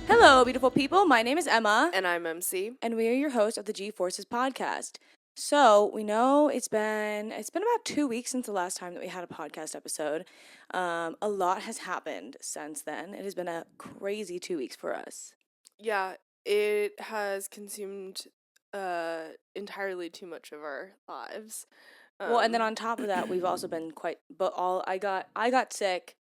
Hello, beautiful people. My name is Emma. And I'm MC. And we are your hosts of the G-Forces podcast. So we know it's been about 2 weeks since the last time that we had a podcast episode. A lot has happened since then. It has been a crazy 2 weeks for us. Yeah, it has consumed entirely too much of our lives. Well, and then on top of that, we've also been I got sick.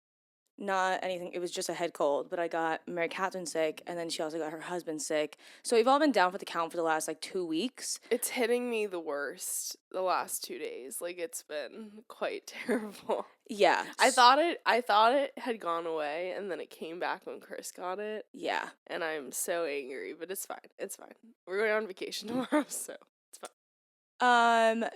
Not anything. It was just a head cold, but I got Mary Catherine sick, and then she also got her husband sick. So we've all been down for the count for the last 2 weeks. It's hitting me the worst the last 2 days. Like, it's been quite terrible. Yeah. I thought it had gone away, and then it came back when Chris got it. Yeah. And I'm so angry, but it's fine. It's fine. We're going on vacation tomorrow, so it's fine.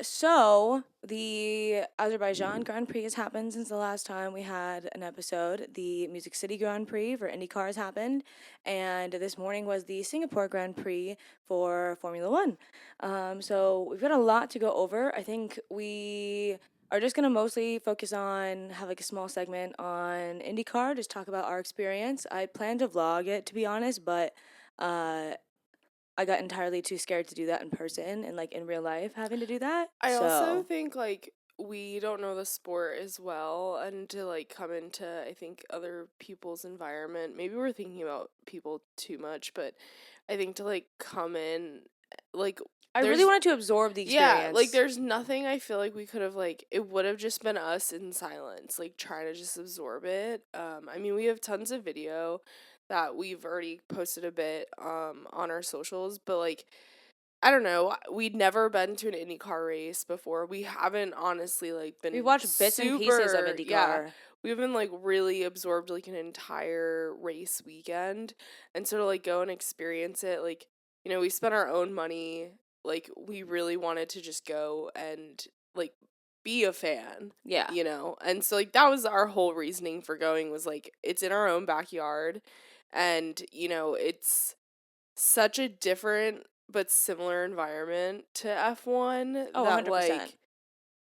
So the Azerbaijan Grand Prix has happened since the last time we had an episode. The Music City Grand Prix for Indy Car has happened, and this morning was the Singapore Grand Prix for Formula One. So we've got a lot to go over. I think we are just gonna mostly focus on have a small segment on IndyCar, just talk about our experience. I plan to vlog it, to be honest, but I got entirely too scared to do that in person and in real life having to do that. I also think we don't know the sport as well, and to come into I think other people's environment. Maybe we're thinking about people too much, but I think to come in I really wanted to absorb the experience. Yeah, there's nothing I feel like we could have it would have just been us in silence, trying to just absorb it. I mean, we have tons of video that we've already posted a bit on our socials, but I don't know, we'd never been to an IndyCar race before. We haven't honestly been we watched bits and pieces of IndyCar. Yeah, we've been really absorbed an entire race weekend, and so to go and experience it, we spent our own money. We really wanted to just go and be a fan. Yeah. And so that was our whole reasoning for going, was it's in our own backyard, and it's such a different but similar environment to F1 Oh, that 100%.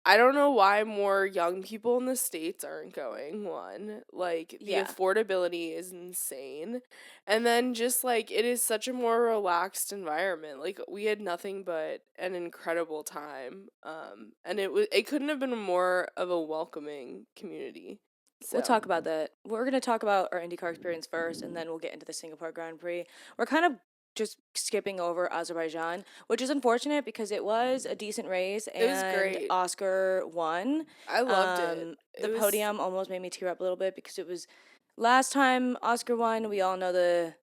I don't know why more young people in the States aren't going. One, the affordability is insane, and then just it is such a more relaxed environment. We had nothing but an incredible time, and it couldn't have been more of a welcoming community. So. We'll talk about that. We're going to talk about our IndyCar experience first, and then we'll get into the Singapore Grand Prix. We're kind of just skipping over Azerbaijan, which is unfortunate because it was a decent race, and it was great. Oscar won. I loved it. The podium almost made me tear up a little bit because it was last time Oscar won. We all know the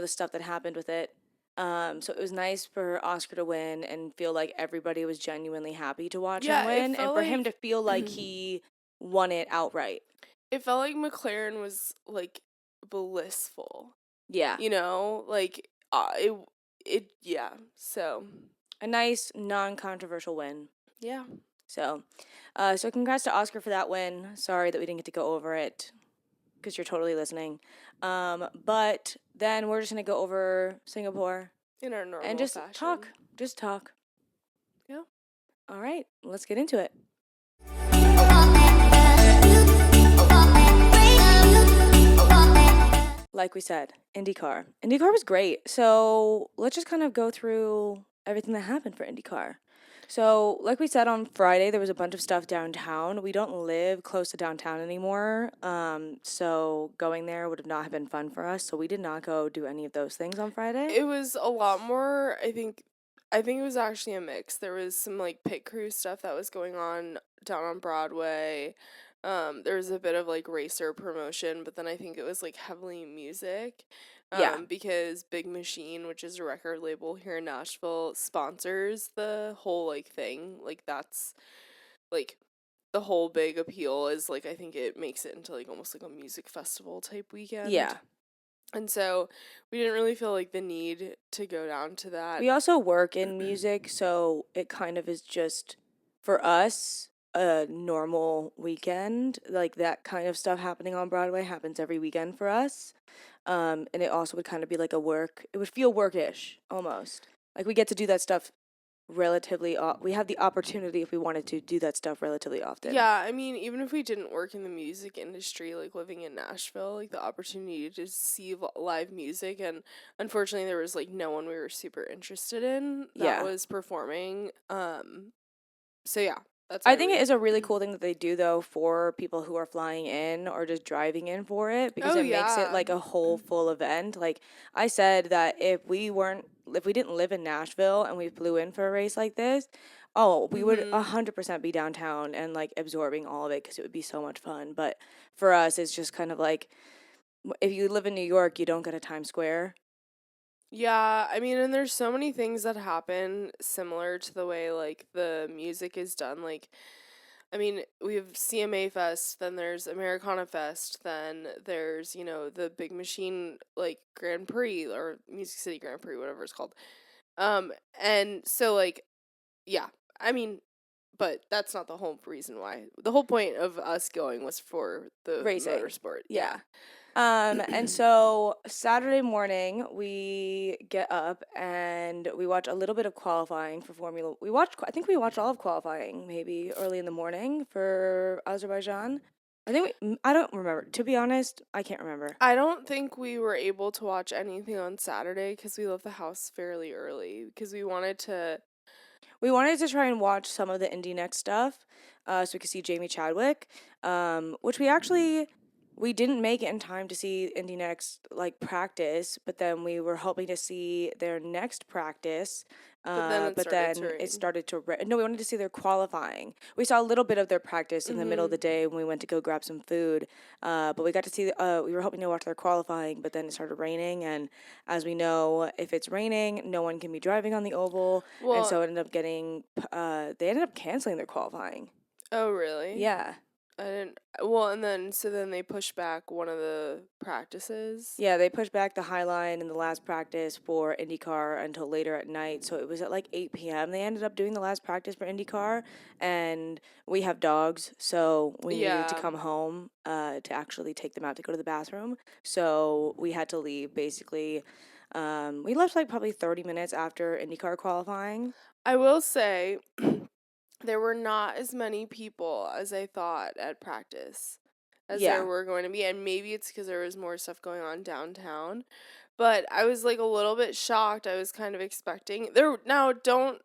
stuff that happened with it. So it was nice for Oscar to win and feel like everybody was genuinely happy to watch him win, and for him to feel like he won it outright. It felt like McLaren was blissful. Yeah. So a nice non-controversial win. Yeah. So congrats to Oscar for that win. Sorry that we didn't get to go over it because you're totally listening. But then we're just going to go over Singapore in our normal and just fashion. talk. Yeah. All right, let's get into it. Like we said, IndyCar. IndyCar was great. So let's just kind of go through everything that happened for IndyCar. So, like we said on Friday, there was a bunch of stuff downtown. We don't live close to downtown anymore, so going there would have not have been fun for us. So we did not go do any of those things on Friday. It was a lot more, I think it was actually a mix. There was some pit crew stuff that was going on down on Broadway. There was a bit of racer promotion, but then I think it was heavily music. Because Big Machine, which is a record label here in Nashville, sponsors the whole thing. That's the whole big appeal is I think it makes it into almost a music festival type weekend. Yeah. And so we didn't really feel the need to go down to that. We also work in music, so it kind of is just for us a normal weekend. That kind of stuff happening on Broadway happens every weekend for us. And it also would kind of be it would feel workish almost. We get to do that stuff we have the opportunity if we wanted to do that stuff relatively often. Yeah, I mean, even if we didn't work in the music industry, like living in Nashville, like the opportunity to see live music, and unfortunately, there was like no one we were super interested in that Yeah. was performing. So yeah, that's I why think it we. is a really cool thing that they do though for people who are flying in or just driving in for it because Oh it makes it yeah. like a whole full event. Like I said that if we didn't live in Nashville and we flew in for a race like this, oh, we would Mhm. 100% be downtown and like absorbing all of it because it would be so much fun. But for us, it's just kind of like if you live in New York, you don't go to Times Square. Yeah, I mean, and there's so many things that happen similar to the way like the music is done. Like, I mean, we have CMA Fest, then there's Americana Fest, then there's, the Big Machine like Grand Prix or Music City Grand Prix, whatever it's called. And so like, yeah, I mean, but that's not the whole reason why. The whole point of us going was for the Racing. motorsport. Yeah. Yeah. And so Saturday morning we get up and we watch a little bit of qualifying for Formula. I think we watched all of qualifying maybe early in the morning for Azerbaijan. I don't remember. To be honest, I can't remember. I don't think we were able to watch anything on Saturday because we left the house fairly early because we wanted to. We wanted to try and watch some of the Indy Next stuff, so we could see Jamie Chadwick, which we didn't make it in time to see Indy Next like practice, but then we were hoping to see their next practice. But then it But started to then it rain. started to no, we wanted to see their qualifying. We saw a little bit of their practice in the middle of Mm-hmm. the day when we went to go grab some food. But we got to see. We were hoping to watch their qualifying, but then it started raining, and as we know, if it's raining, no one can be driving on the oval, and Well, so it ended up they ended up canceling their qualifying. oh really? Yeah. I didn't. Well, and then so then they pushed back one of the practices. Yeah, they pushed back the High Line in the last practice for Indy Car until later at night. So it was at like 8 p.m. They ended up doing the last practice for Indy Car. And we have dogs, so we needed to Yeah, come home to actually take them out to go to the bathroom. So we had to leave basically. We left like probably 30 minutes after IndyCar qualifying. I will say there were not as many people as I thought at practice as there Yeah. were going to be, and maybe it's because there was more stuff going on downtown. But I was like a little bit shocked. I was kind of expecting there. Now, don't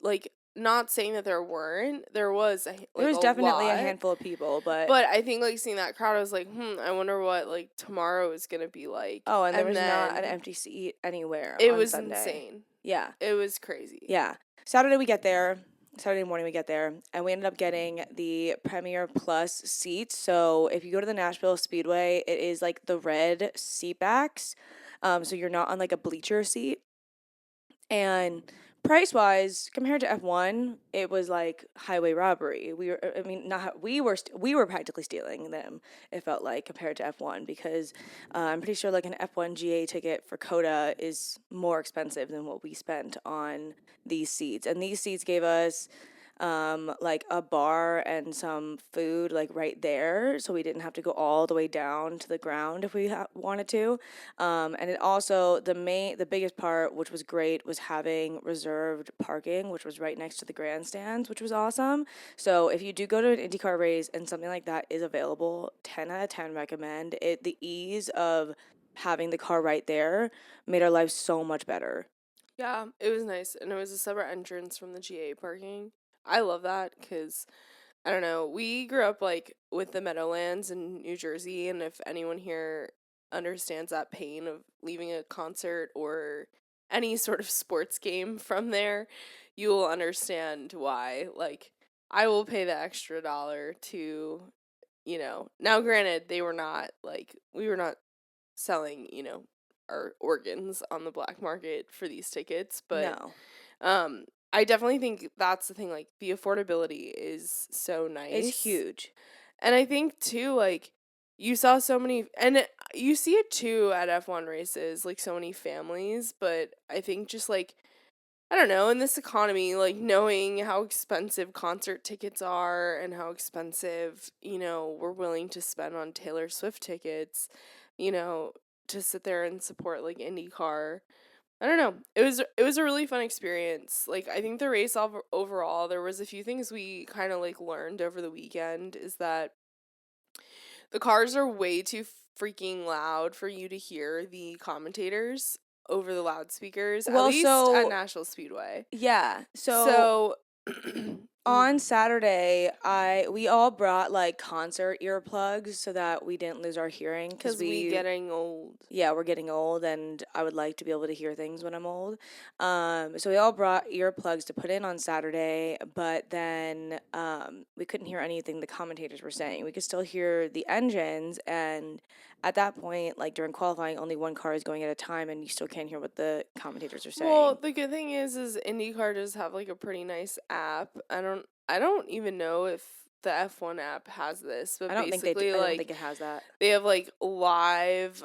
like not saying that there weren't. There was There like a was definitely a lot, handful of people, but but I think like seeing that crowd, I was like, I wonder what like tomorrow is gonna be like. oh, and there And was not an then empty seat anywhere it on was Sunday. insane. Yeah. It was crazy. Yeah. Saturday we get there. Saturday morning we get there, and we ended up getting the Premier Plus seats. So if you go to the Nashville Speedway, it is like the red seat backs. So you're not on like a bleacher seat. And price wise, compared to F1, it was like highway robbery. I mean, not we were practically stealing them. It felt like compared to F1 because I'm pretty sure like an F1 GA ticket for Coda is more expensive than what we spent on these seats. And these seats gave us like a bar and some food like right there, so we didn't have to go all the way down to the ground if we wanted to. And it also the biggest part, which was great, was having reserved parking, which was right next to the grandstands, which was awesome. So if you do go to an IndyCar race and something like that is available, 10 out of 10 recommend it. The ease of having the car right there made our lives so much better. Yeah, it was nice, and it was a separate entrance from the GA parking. I love that because I don't know. We grew up like with the Meadowlands in New Jersey, and if anyone here understands that pain of leaving a concert or any sort of sports game from there, you will understand why. Like, I will pay the extra dollar to, Now granted, we were not selling, our organs on the black market for these tickets, but No, um I definitely think that's the thing, like the affordability is so it's nice. huge. And I think too, like you saw so many, you see it too at F1 races, like so many families, but I think just like I don't know, in this economy, like knowing how expensive concert tickets are and how expensive, we're willing to spend on Taylor Swift tickets, you know, to sit there and support like IndyCar. I don't know. It was a really fun experience. Like I think the race overall, there was a few things we kind of like learned over the weekend is that the cars are way too freaking loud for you to hear the commentators over the loudspeakers, at Well, least at so National Speedway. yeah, so So on Saturday, we all brought like concert earplugs so that we didn't lose our hearing because cuz we getting old. yeah, we're getting old and I would like to be able to hear things when I'm old. So we all brought earplugs to put in on Saturday, but then we couldn't hear anything the commentators were saying. We could still hear the engines, and at that point, like during qualifying, only one car is going at a time, and you still can't hear what the commentators are Well, saying. the good thing is IndyCar does have like a pretty nice app. I don't even know if the F1 app has this, but basically I don't think like it has that they have like live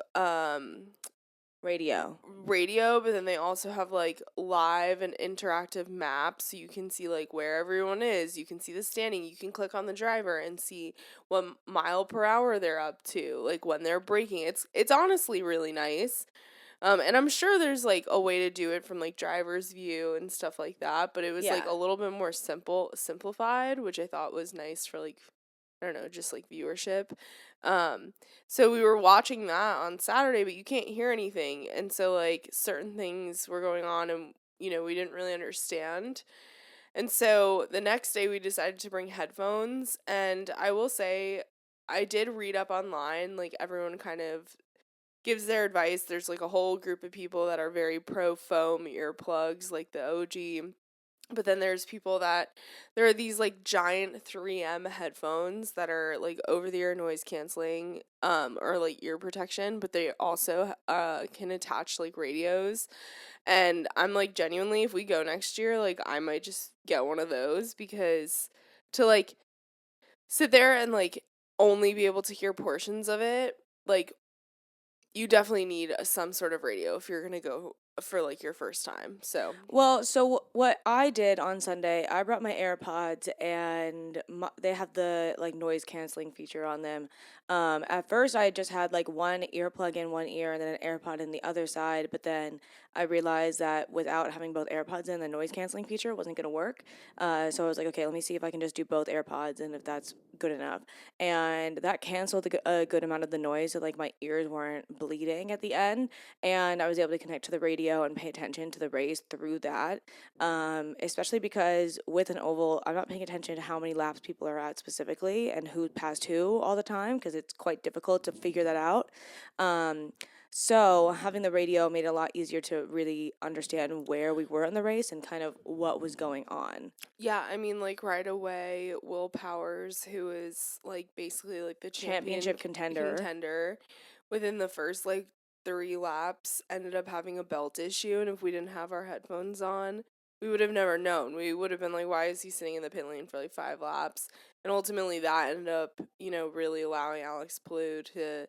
radio. radio, but then they also have like live and interactive maps so you can see like where everyone is. You can see the standing. You can click on the driver and see what mile per hour they're up to, like when they're braking. It's honestly really nice. And I'm sure there's like a way to do it from like driver's view and stuff like that, but it was like Yeah. a little bit more simplified, which I thought was nice for like I don't know, just like viewership. Um, so we were watching that on Saturday, but you can't hear anything. And so like certain things were going on and we didn't really understand. And so the next day we decided to bring headphones, and I will say I did read up online, like everyone kind of gives their advice. There's like a whole group of people that are very pro foam earplugs, like the OG. But then there's people that there are these like giant 3M headphones that are like over the ear noise canceling or like ear protection, but they also can attach like radios. And I'm like genuinely if we go next year, like I might just get one of those because to like sit there and like only be able to hear portions of it, like you definitely need some sort of radio if you're going to go for like your first time. So, Well, so what I did on Sunday, I brought my AirPods and they have the like noise canceling feature on them. At first, I just had like one earplug in one ear and then an AirPod in the other side, but then I realized that without having both AirPods in, the noise canceling feature wasn't going to work. So I was like, okay, let me see if I can just do both AirPods and if that's good enough. And that canceled a good amount of the noise, so like my ears weren't bleeding at the end, and I was able to connect to the radio and pay attention to the race through that. Especially because with an oval, I'm not paying attention to how many laps people are at specifically and who passed who all the time because it's quite difficult to figure that out. Um, so having the radio made it a lot easier to really understand where we were in the race and kind of what was going on. yeah, I mean like right away Will Powers, who is like basically like the champion Championship contender. contender within the first like 3 laps ended up having a belt issue, and if we didn't have our headphones on, we would have never known. We would have been like why is he sitting in the pit lane for like 5 laps? And ultimately that ended up, really allowing Alex Palou to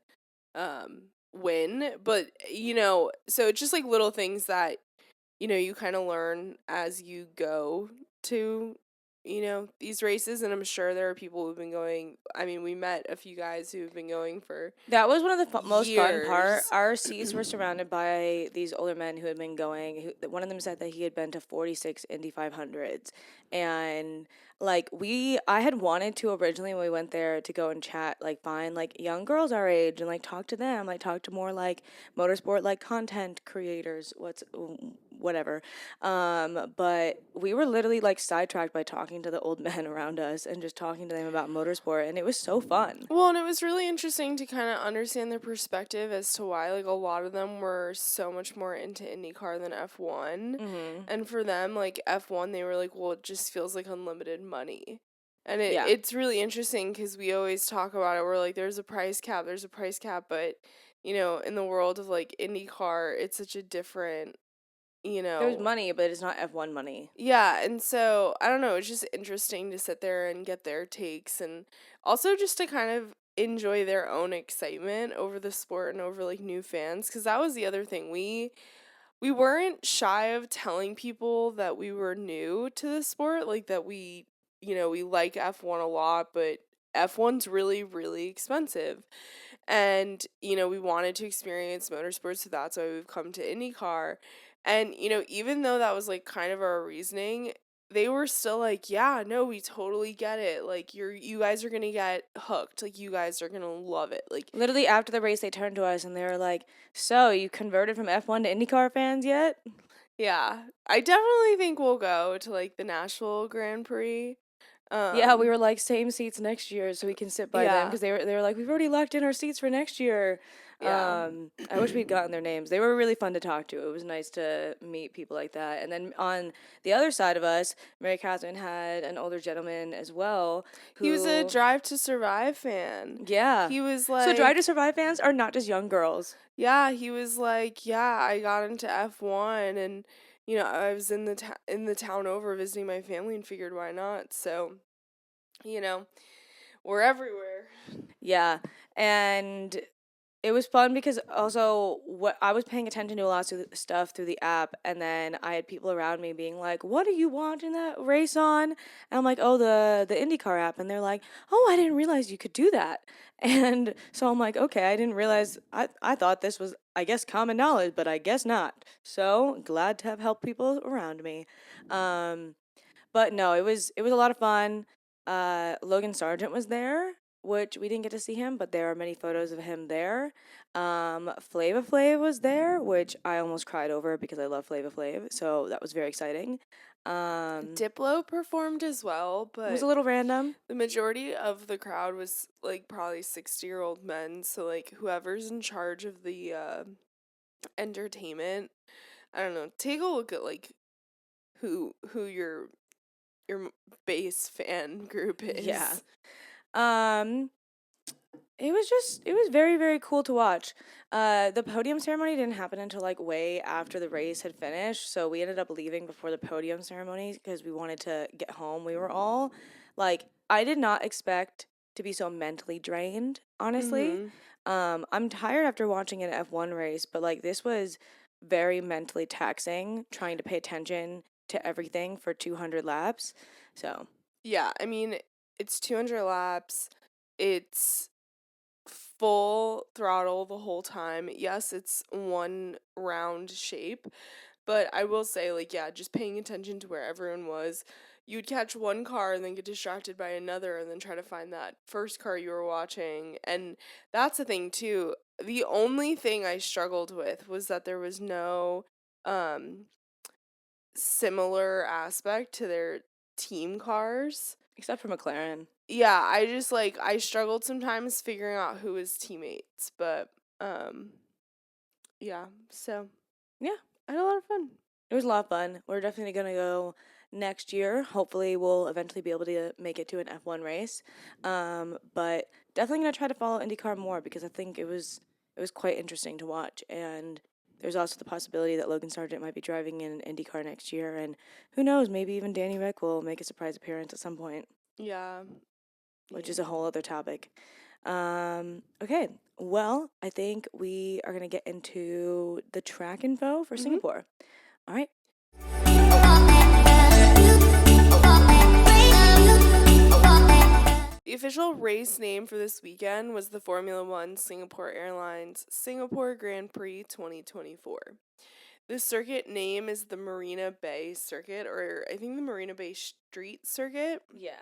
win, but so it's just like little things that you kind of learn as you go to these races. And I'm sure there are people who've been going. I mean, we met a few guys who've been going for That was one of the most fun part. years. Our seats were surrounded by these older men who had been going. One of them said that he had been to 46 Indy 500s, and like I had wanted to originally when we went there to go and chat, like find like young girls our age and like talk to them, like talk to more like motorsport like content creators. Whatever. But we were literally like sidetracked by talking to the old men around us and just talking to them about motorsport, and it was so fun. Well, and it was really interesting to kind of understand their perspective as to why like a lot of them were so much more into IndyCar than F1. Mm-hmm. And for them, like F1, they were like, well, it just feels like unlimited money. And Yeah. it's really interesting because we always talk about it. We're like, there's a price cap, but in the world of like IndyCar, it's such a different, you There's know, money, but it's not F1 money. yeah. And so I don't know, it's just interesting to sit there and get their takes, and also just to kind of enjoy their own excitement over the sport and over like new fans, because that was the other thing. We weren't shy of telling people that we were new to the sport, like that we like F1 a lot, but F1's really, really expensive. And, we wanted to experience motorsports, so that's why we've come to IndyCar. And, even though that was like kind of our reasoning, they were still like, yeah, no, we totally get it. Like you guys are going to get hooked. Like you guys are going to love it. Like Literally after the race, they turned to us and they were like, "So you converted from F1 to IndyCar fans yet?" yeah, I definitely think we'll go to like the Nashville Grand Prix. Yeah, we Um were like same seats next year, so we can sit by them yeah. because they were like, "We've already locked in our seats for next year." Yeah. I wish we'd gotten their names. They were really fun to talk to. It was nice to meet people like that. And then on the other side of us, Mary Catherine had an older gentleman as well He was a who, Drive to Survive fan. yeah. He was So Drive to like, Survive fans are not just young girls. yeah, he was like, yeah, I got into F1 and I was in the town over visiting my family and figured why not. So, you know, we're everywhere. Yeah. And it was fun because also what I was paying attention to a lot of stuff through the app, and then I had people around me being like, "What are you watching that race on?" And I'm like, "Oh, the IndyCar app," and they're like, "Oh, I didn't realize you could do that." And so I'm like, "Okay, I didn't realize. I thought this was, I guess, common knowledge, but I guess not." So glad to have helped people around me. Um, but no, it was a lot of fun. Logan Sargent was there, which we didn't get to see him, but there are many photos of him there. Flava Flav was there, which I almost cried over because I love Flava Flav, so that was very exciting. Diplo performed as well, It was a but little random. the majority of the crowd was like probably 60-year-old men. So, like, whoever's in charge of the entertainment, I don't know, take a look at like who your base fan group Yeah. is. Um, it was very, very cool to watch. The podium ceremony didn't happen until like way after the race had finished, so we ended up leaving before the podium ceremony because we wanted to get home. We were all like, I did not expect to be so mentally drained, honestly. Mhm. I'm tired after watching an F1 race, but like this was very mentally taxing trying to pay attention to everything for 200 laps. So, Yeah, I mean, it's 200 laps. It's full throttle the whole time. Yes, it's one round shape, but I will say, like, yeah, just paying attention to where everyone was. You'd catch one car and then get distracted by another and then try to find that first car you were watching. And that's the thing, too. The only thing I struggled with was that there was no um, similar aspect to their team cars. except for McLaren. Yeah, I just like I struggled sometimes figuring out who was teammates, but um yeah, so Yeah, I had a lot of fun. it was a lot of fun. We're definitely going to go next year. Hopefully, we'll eventually be able to make it to an F1 race. But definitely going to try to follow IndyCar more because I think it was quite interesting to watch. And there's also the possibility that Logan Sargent might be driving in an IndyCar next year. And who knows, maybe even Danny Ric will make a surprise appearance at some point, Yeah. which Yeah. is a whole other topic. Okay, well, I think we are going to get into the track info for Mhm. Singapore. All right. The official race name for this weekend was the Formula 1 Singapore Airlines Singapore Grand Prix 2024. The circuit name is the Marina Bay Circuit, or I think the Marina Bay Street Circuit. Yeah.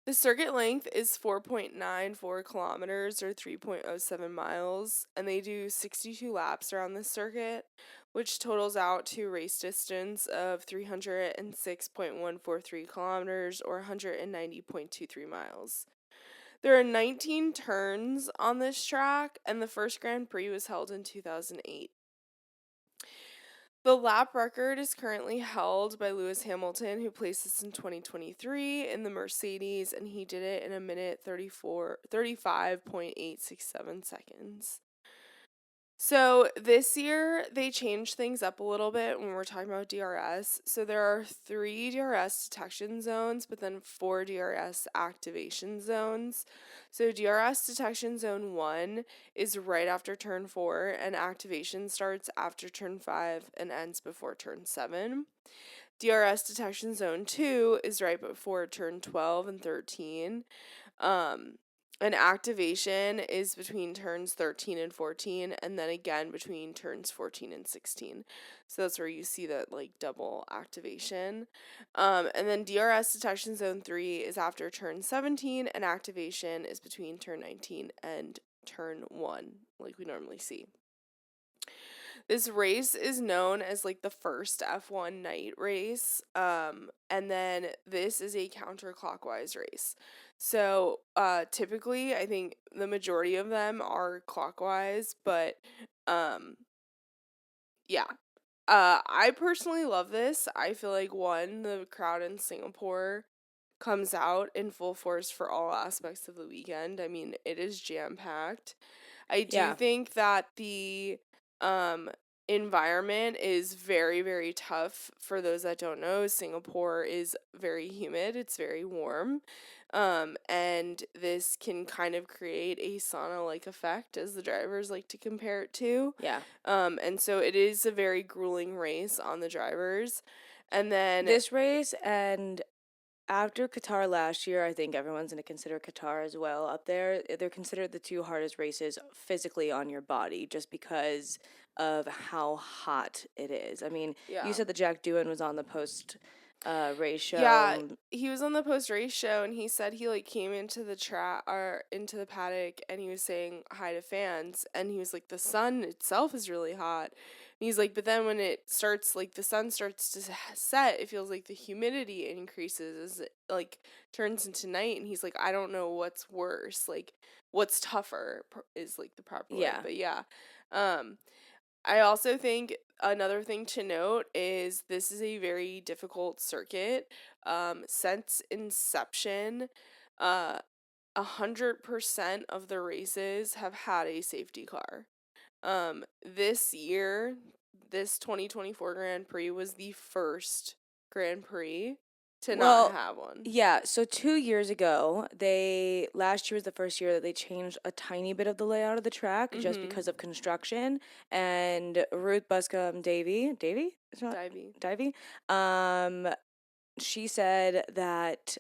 The circuit length is 4.94 kilometers or 3.07 miles, and they do 62 laps around the circuit, which totals out to race distance of 306.143 kilometers or 190.23 miles. There are 19 turns on this track, and the first Grand Prix was held in 2008. The lap record is currently held by Lewis Hamilton, who placed this in 2023 in the Mercedes, and he did it in a minute 35.867 seconds. So this year they changed things up a little bit when we're talking about DRS. So there are 3 DRS detection zones, but then 4 DRS activation zones. So DRS detection zone 1 is right after turn 4, and activation starts after turn 5 and ends before turn 7. DRS detection zone 2 is right before turn 12 and 13. Um, An activation is between turns 13 and 14, and then again between turns 14 and 16. So that's where you see that like double activation. And then DRS detection zone 3 is after turn 17, and activation is between turn 19 and turn 1, like we normally see. This race is known as like the first F1 night race. And then this is a counterclockwise race. So typically, I think the majority of them are clockwise, but um, yeah. I personally love this. I feel like one, the crowd in Singapore comes out in full force for all aspects of the weekend. I mean, it is jam packed. I do Yeah. think that the um environment is very, very tough. For those that don't know, Singapore is very humid, it's very warm. And this can kind of create a sauna like effect, as the drivers like to compare it to. Yeah. And so it is a very grueling race on the drivers. And then This race and after Qatar last year, I think everyone's going to consider Qatar as well up there. They're considered the two hardest races physically on your body just because of how hot it is. I mean, you yeah. said that Jack Doohan was on the post race Yeah, show. he was on the post race show and he said he like came into the track or into the paddock and he was saying hi to fans and he was like the sun itself is really hot. And he's like, but then when it starts like the sun starts to set, it feels like the humidity increases as it like turns into night. And he's like, I don't know what's worse, like what's tougher is like the proper way. Yeah. But yeah, um, I also think another thing to note is this is a very difficult circuit. Since inception, 100% of the races have had a safety car. This year, this 2024 Grand Prix was the first Grand Prix to not Well, have one. yeah, so 2 years ago, last year was the first year that they changed a tiny bit of the layout of the track just Mm-hmm. because of construction. And Ruth Buscom Davy? It's not Divey. Divey? She said that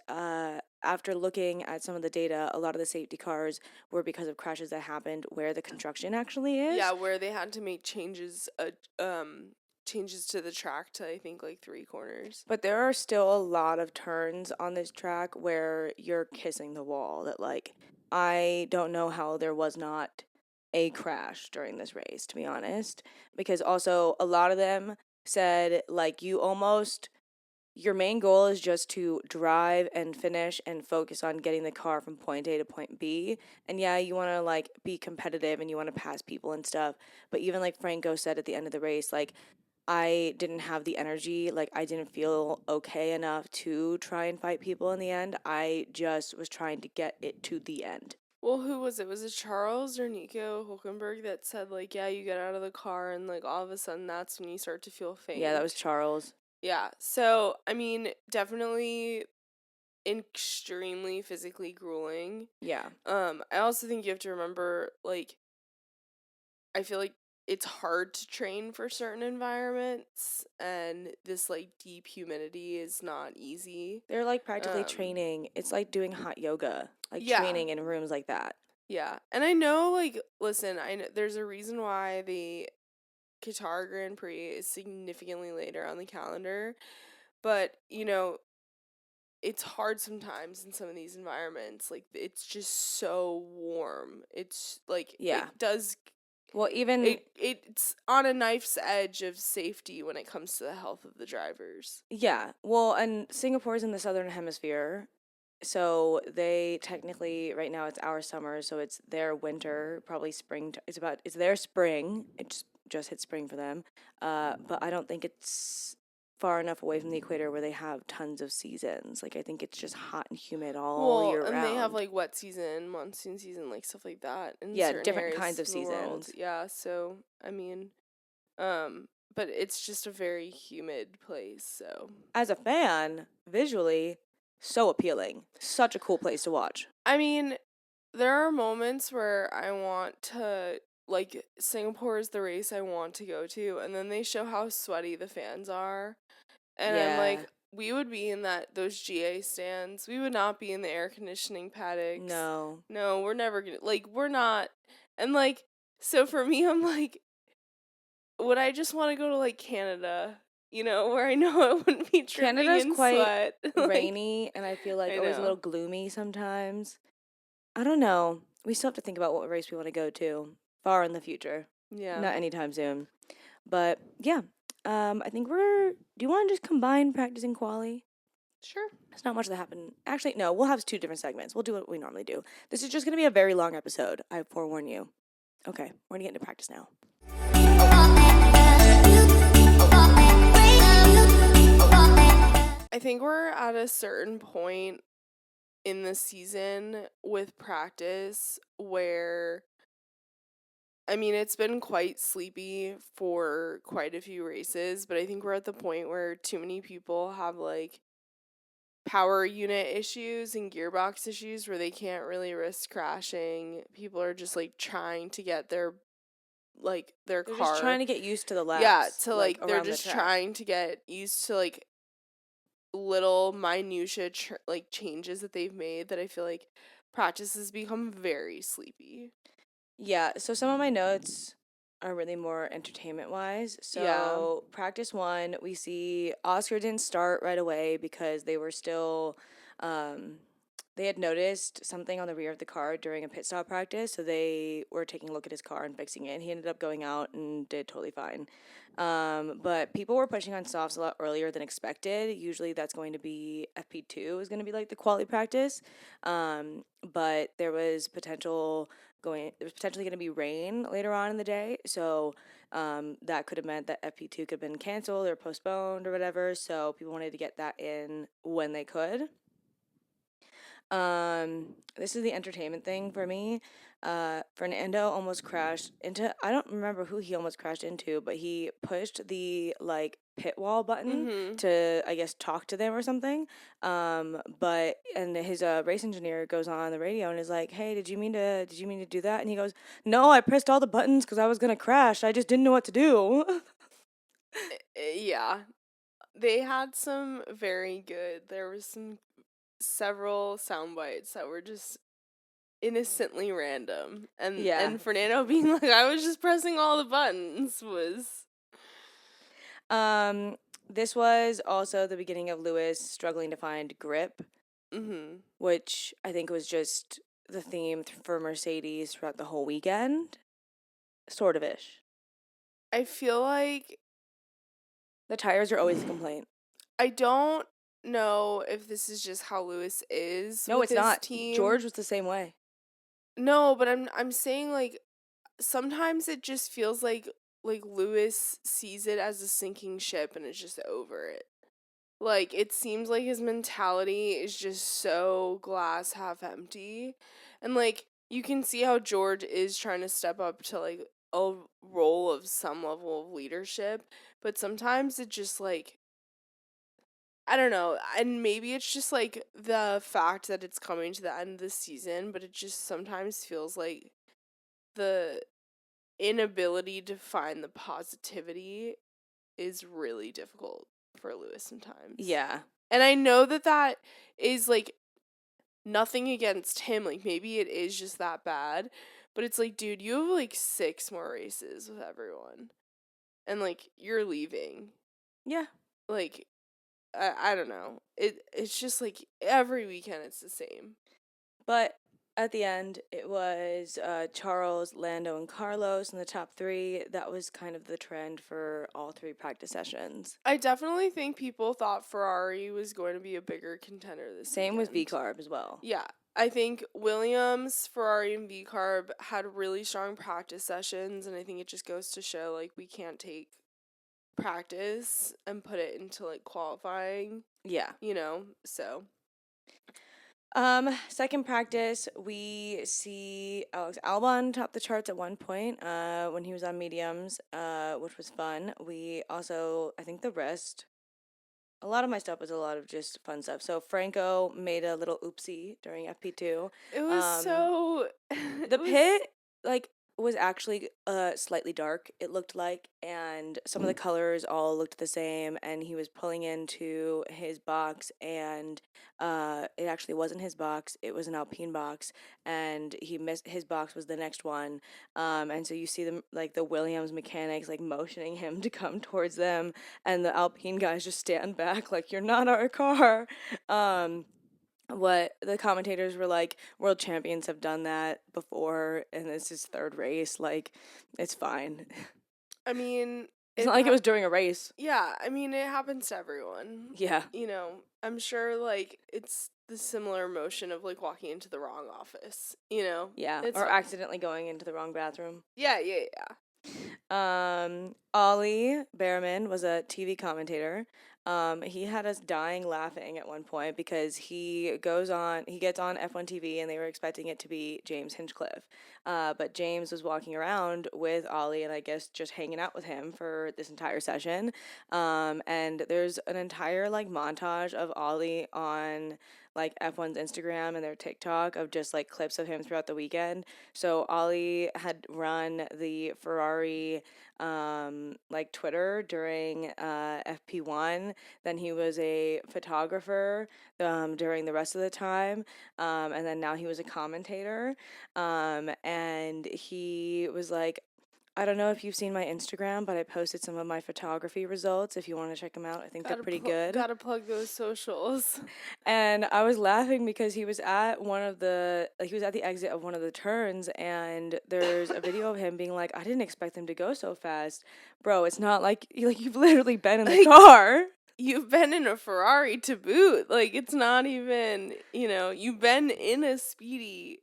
after looking at some of the data, a lot of the safety cars were because of crashes that happened where the construction actually Yeah, is. where they had to make changes to the track to I think like 3 corners. But there are still a lot of turns on this track where you're kissing the wall that, like, I don't know how there was not a crash during this race, to be honest. Because also, a lot of them said, like, your main goal is just to drive and finish and focus on getting the car from point A to point B. And yeah, you want to like be competitive and you want to pass people and stuff. But even like Franco said at the end of the race, like I didn't have the energy, like I didn't feel okay enough to try and fight people in the end. I just was trying to get it to the end. Well, who was it? Was it Charles or Nico Hulkenberg that said like, yeah, you get out of the car and like all of a sudden that's when you start to feel Yeah, that was faint. Charles. Yeah. So, I mean, definitely extremely physically grueling. Yeah. I also think you have to remember like I feel like it's hard to train for certain environments and this like deep humidity is not easy. They're like practically Um training. It's like doing hot yoga, like yeah. training in rooms like that. Yeah. And I know like listen, I know there's a reason why the Qatar Grand Prix is significantly later on the calendar, but it's hard sometimes in some of these environments. Like it's just so warm. It's like Yeah. Well, even it's on a knife's edge of safety when it comes to the health of the drivers. yeah. Well, and Singapore's in the southern hemisphere. So they technically right now it's our summer, so it's their winter, probably spring. It's their spring. It just hit spring for them. But I don't think it's far enough away from the equator where they have tons of seasons. Like I think it's just hot and humid all Well, year and they have round. like wet season, monsoon season, like stuff like that in Yeah, certain different areas kinds of of the world. seasons. Yeah, so I mean, but it's just a very humid place, so As a fan, visually, so appealing. Such a cool place to watch. I mean, there are moments where I want to like Singapore is the race I want to go to, and then they show how sweaty the fans are, and I'm like, Yeah. we would be in those GA stands. We would not be in the air conditioning paddocks. No. No, we're never gonna, like, we're not. And, like, so for me, I'm like, would I just want to go to, like, Canada, where I know it wouldn't be dripping Canada's in quite sweat. rainy, and I feel like I always a know. little gloomy sometimes. I don't know. We still have to think about what race we want to go to far in the future. Yeah. Not anytime soon. But yeah, I think do you want to just combine practice and quali? Sure. There's not much that happened. Actually, no, we'll have 2 different segments. We'll do what we normally do. This is just going to be a very long episode. I forewarn you. Okay, we're going to get into practice now. I think we're at a certain point in the season with practice where, I mean, it's been quite sleepy for quite a few races, but I think we're at the point where too many people have, like, power unit issues and gearbox issues where they can't really risk crashing. People are just, like, trying to get their They're car. just trying to get used to the laps. Yeah, to, like, they're around the just track. trying to get used to, like, little minutia changes that they've made that I feel like practice has become very sleepy. Yeah, so some of my notes are really more entertainment wise. So practice 1, we see Oscar didn't start right away because they were still they had noticed something on the rear of the car during a pit stop practice, so they were taking a look at his car and fixing it. And he ended up going out and did totally fine. But people were pushing on softs a lot earlier than expected. Usually that's going to be FP2 is going to be like the quality practice. But there was potentially going to be rain later on in the day. So that could have meant that FP2 could have been canceled or postponed or whatever. So people wanted to get that in when they could. This is the entertainment thing for me. Fernando almost crashed into, I don't remember who he almost crashed into, but he pushed the like pit wall button to, I guess, talk to them or something. And his race engineer goes on the radio and is like, "Hey, did you mean to do that?" And he goes, "No, I pressed all the buttons because I was gonna crash. I just didn't know what to do." Yeah. They had some very good, there was several sound bites that were just innocently random. And Fernando being like, "I was just pressing all the buttons," was... This was also the beginning of Lewis struggling to find grip, which I think was just the theme for Mercedes throughout the whole weekend. Sort of ish. I feel like the tires are always a complaint. I don't know if this is just how Lewis is. No, with it's his not. Team. George was the same way. No, but I'm saying, like, sometimes it just feels like Lewis sees it as a sinking ship and is just over it. Like, it seems like his mentality is just so glass half empty. And, like, you can see how George is trying to step up to, like, a role of some level of leadership. But sometimes it just, like, I don't know. And maybe it's just, like, the fact that it's coming to the end of the season. But it just sometimes feels like the inability to find the positivity is really difficult for Lewis sometimes. Yeah. And I know that is, like, nothing against him. Like, maybe it is just that bad. But it's like, dude, you have, like, 6 more races with everyone. And, like, you're leaving. Yeah. Like, I don't know. It's just, like, every weekend it's the same. But at the end, it was Charles, Lando, and Carlos in the top 3. That was kind of the trend for all 3 practice sessions. I definitely think people thought Ferrari was going to be a bigger contender this Same weekend. with VCarb as well. Yeah. I think Williams, Ferrari, and VCarb had really strong practice sessions, and I think it just goes to show, like, we can't take practice and put it into, like, qualifying. Yeah. So... second practice, we see Alex Albon top the charts at one point when he was on mediums, which was fun. We also, I think the rest, a lot of my stuff was a lot of just fun stuff. So Franco made a little oopsie during FP2. It was so... The pit, like, was actually slightly dark, it looked like, and some of the colors all looked the same. And he was pulling into his box, and it actually wasn't his box, it was an Alpine box, and he missed his box was the next one. And so you see them, like the Williams mechanics, like motioning him to come towards them, and the Alpine guys just stand back, like, you're not our car. What the commentators were like, world champions have done that before, and this is third race. Like, it's fine. I mean, It's not like it was during a race. yeah, I mean, it happens to everyone. Yeah. You know, I'm sure, like, it's the similar motion of, like, walking into the wrong office, you know? Yeah. It's Or fine. accidentally going into the wrong bathroom. Yeah, yeah, yeah. Ollie Behrman was a TV commentator. He had us dying laughing at one point because he gets on F1 TV, and they were expecting it to be James Hinchcliffe. But James was walking around with Ollie, and I guess just hanging out with him for this entire session. And there's an entire like montage of Ollie on like F1's Instagram and their TikTok of just like clips of him throughout the weekend. So Ollie had run the Ferrari like Twitter during FP1. Then he was a photographer during the rest of the time. And then now he was a commentator. And he was like, I don't know if you've seen my Instagram, but I posted some of my photography results. If you want to check them out, I think they're pretty good. Gotta plug those socials. And I was laughing because he was at he was at the exit of one of the turns, and there's a video of him being like, I didn't expect them to go so fast. Bro, it's not like you've literally been in the car. You've been in a Ferrari to boot. Like, it's not even, you know, you've been in a speedy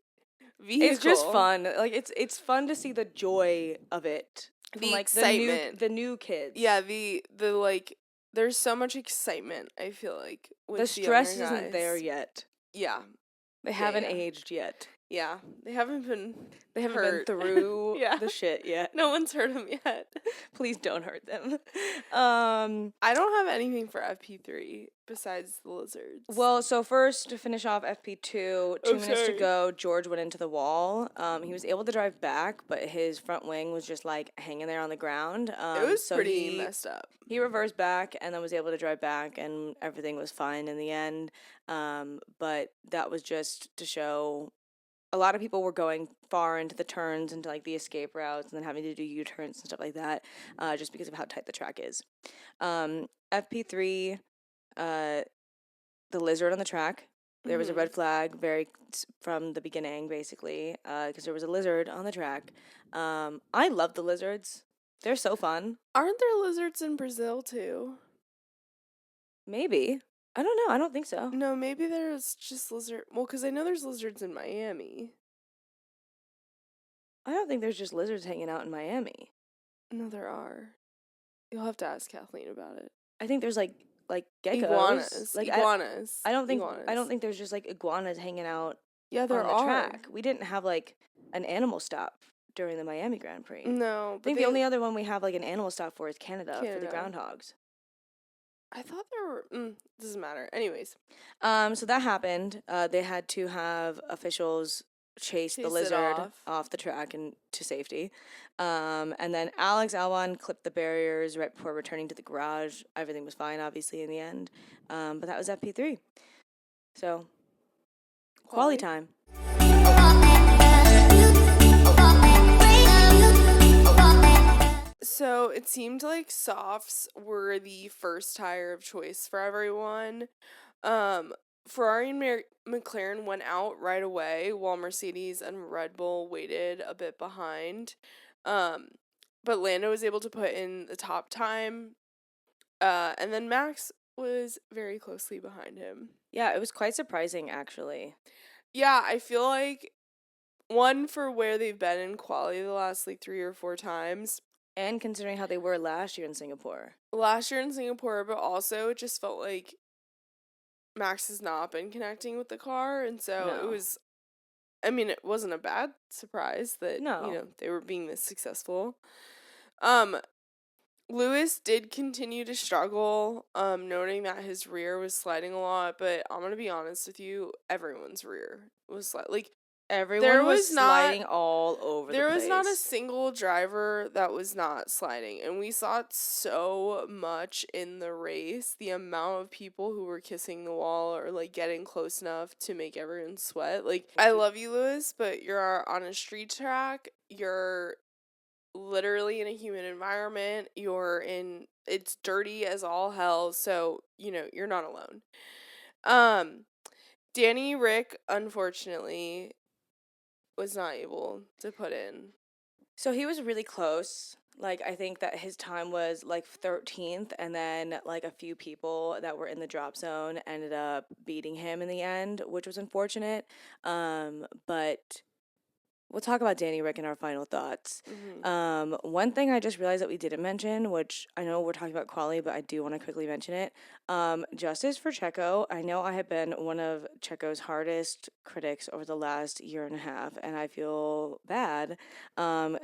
vehicle. It's just fun. Like, it's fun to see the joy of it. The From, like, excitement. The new kids. Yeah, the like, there's so much excitement, I feel like, with the stress younger isn't there guys. yet. Yeah. They haven't aged yet. Yeah. They haven't been been through Yeah. the shit yet. No one's hurt them yet. Please don't hurt them. I don't have anything for FP3 besides the lizards. Well, so first, to finish off FP2, 2 minutes to go, George went into the wall. He was able to drive back, but his front wing was just like hanging there on the ground. It was pretty messed up. He reversed back and then was able to drive back, and everything was fine in the end. But that was just to show a lot of people were going far into the turns, into like the escape routes, and then having to do U-turns and stuff like that, just because of how tight the track is. FP3, the lizard on the track. There was a red flag from the beginning, basically, because there was a lizard on the track. I love the lizards. They're so fun. Aren't there lizards in Brazil too? Maybe. I don't know. I don't think so. No, maybe there's just lizard. Well, because I know there's lizards in Miami. I don't think there's just lizards hanging out in Miami. No, there are. You'll have to ask Kathleen about it. I think there's like geckos, iguanas. like iguanas. I don't think there's just like iguanas hanging out. Yeah, there on the are. track. We didn't have like an animal stop during the Miami Grand Prix. No, I think the only other one we have like an animal stop for is Canada. For the groundhogs. I thought there were. Doesn't matter. Anyways. So that happened. They had to have officials chase the lizard off the track and to safety. And then Alex Albon clipped the barriers right before returning to the garage. Everything was fine, obviously, in the end. But that was FP3. So, quality time. So it seemed like softs were the first tire of choice for everyone. Ferrari and McLaren went out right away while Mercedes and Red Bull waited a bit behind. But Lando was able to put in the top time. And then Max was very closely behind him. Yeah, it was quite surprising, actually. Yeah, I feel like one for where they've been in quali the last like 3 or 4 times. And considering how they were last year in Singapore. But also it just felt like Max has not been connecting with the car, and so it was, I mean, it wasn't a bad surprise that, they were being this successful. Lewis did continue to struggle, noting that his rear was sliding a lot, but I'm gonna be honest with you, everyone's rear was like, Everyone There was was not sliding all over the there was not a place. single driver that was not sliding, and we saw it so much in the race. The amount of people who were kissing the wall or like getting close enough to make everyone sweat. Like, I love you, Lewis, but you're on a street track. You're literally in a human environment. It's dirty as all hell, so you're not alone. Danny Ric, unfortunately, was not able to put in. So he was really close. Like, I think that his time was like 13th, and then like a few people that were in the drop zone ended up beating him in the end, which was unfortunate. But we'll talk about Danny Ric in our final thoughts. One thing I just realized that we didn't mention, which I know we're talking about quali, but I do want to quickly mention it. Justice for Checo. I know I have been one of Checo's hardest critics over the last year and a half, and I feel bad,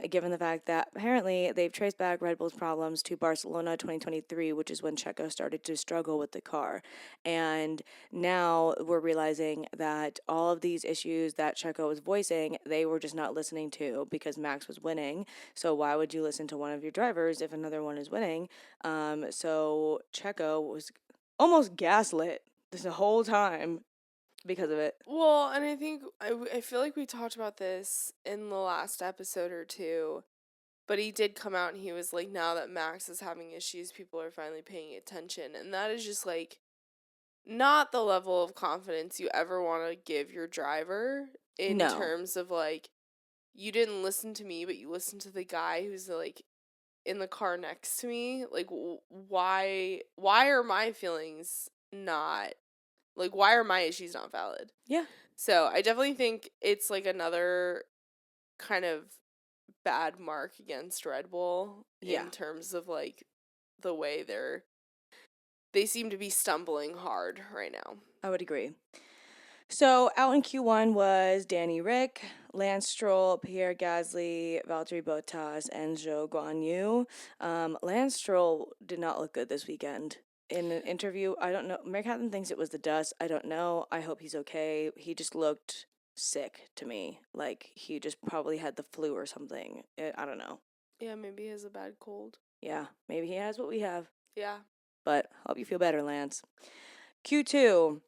given the fact that apparently they've traced back Red Bull's problems to Barcelona 2023, which is when Checo started to struggle with the car. And now we're realizing that all of these issues that Checo was voicing, they were just not listening to because Max was winning. So why would you listen to one of your drivers if another one is winning? So Checo was almost gaslit this whole time because of it. Well, and I think I feel like we talked about this in the last episode or two, but he did come out and he was like, now that Max is having issues, people are finally paying attention. And that is just like not the level of confidence you ever want to give your driver in No. terms of like, you didn't listen to me, but you listened to the guy who's like in the car next to me. Like, why are my feelings not, like, why are my issues not valid? Yeah. So I definitely think it's like another kind of bad mark against Red Bull Yeah. in terms of like the way they seem to be stumbling hard right now. I would agree. So out in Q1 was Danny Ric, Lance Stroll, Pierre Gasly, Valtteri Bottas, and Zhou Guanyu. Lance Stroll did not look good this weekend. In an interview, I don't know. Mary Catherine thinks it was the dust. I don't know. I hope he's okay. He just looked sick to me. Like he just probably had the flu or something. I don't know. Yeah, maybe he has a bad cold. Yeah, maybe he has what we have. Yeah. But hope you feel better, Lance. Q2.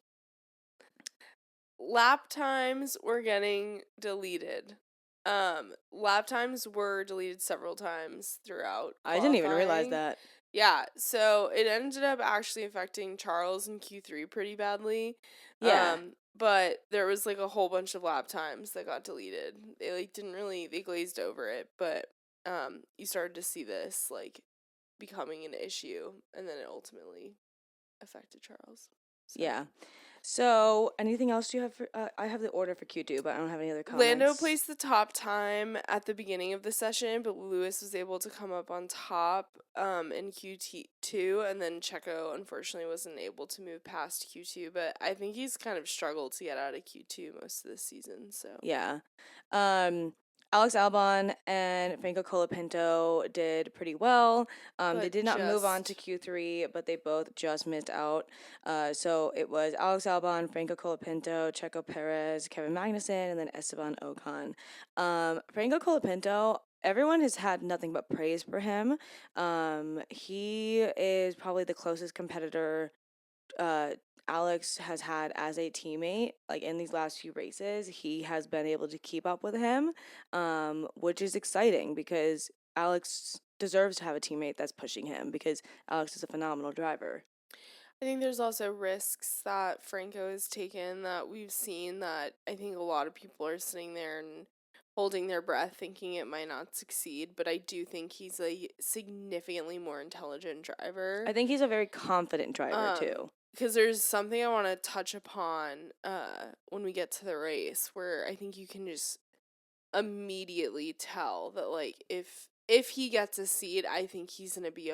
Lap times were getting deleted. Lap times were deleted several times throughout I didn't even realize qualifying. that. Yeah, so it ended up actually affecting Charles in Q3 pretty badly. Yeah. But there was like a whole bunch of lap times that got deleted. They like they glazed over it, but you started to see this like becoming an issue, and then it ultimately affected Charles. So. Yeah. So, anything else you have for, I have the order for Q2, but I don't have any other comments. Lando placed the top time at the beginning of the session, but Lewis was able to come up on top in Q2, and then Checo unfortunately wasn't able to move past Q2, but I think he's kind of struggled to get out of Q2 most of this season, so. Yeah. Alex Albon and Franco Colapinto did pretty well. They did not move on to Q3, but they both just missed out. So it was Alex Albon, Franco Colapinto, Checo Perez, Kevin Magnussen, and then Esteban Ocon. Franco Colapinto, everyone has had nothing but praise for him. He is probably the closest competitor Alex has had as a teammate, like in these last few races. He has been able to keep up with him, which is exciting because Alex deserves to have a teammate that's pushing him because Alex is a phenomenal driver. I think there's also risks that Franco has taken that we've seen that I think a lot of people are sitting there and holding their breath thinking it might not succeed, but I do think he's a significantly more intelligent driver. I think he's a very confident driver too. Because there's something I want to touch upon when we get to the race where I think you can just immediately tell that like if he gets a seed, I think he's gonna be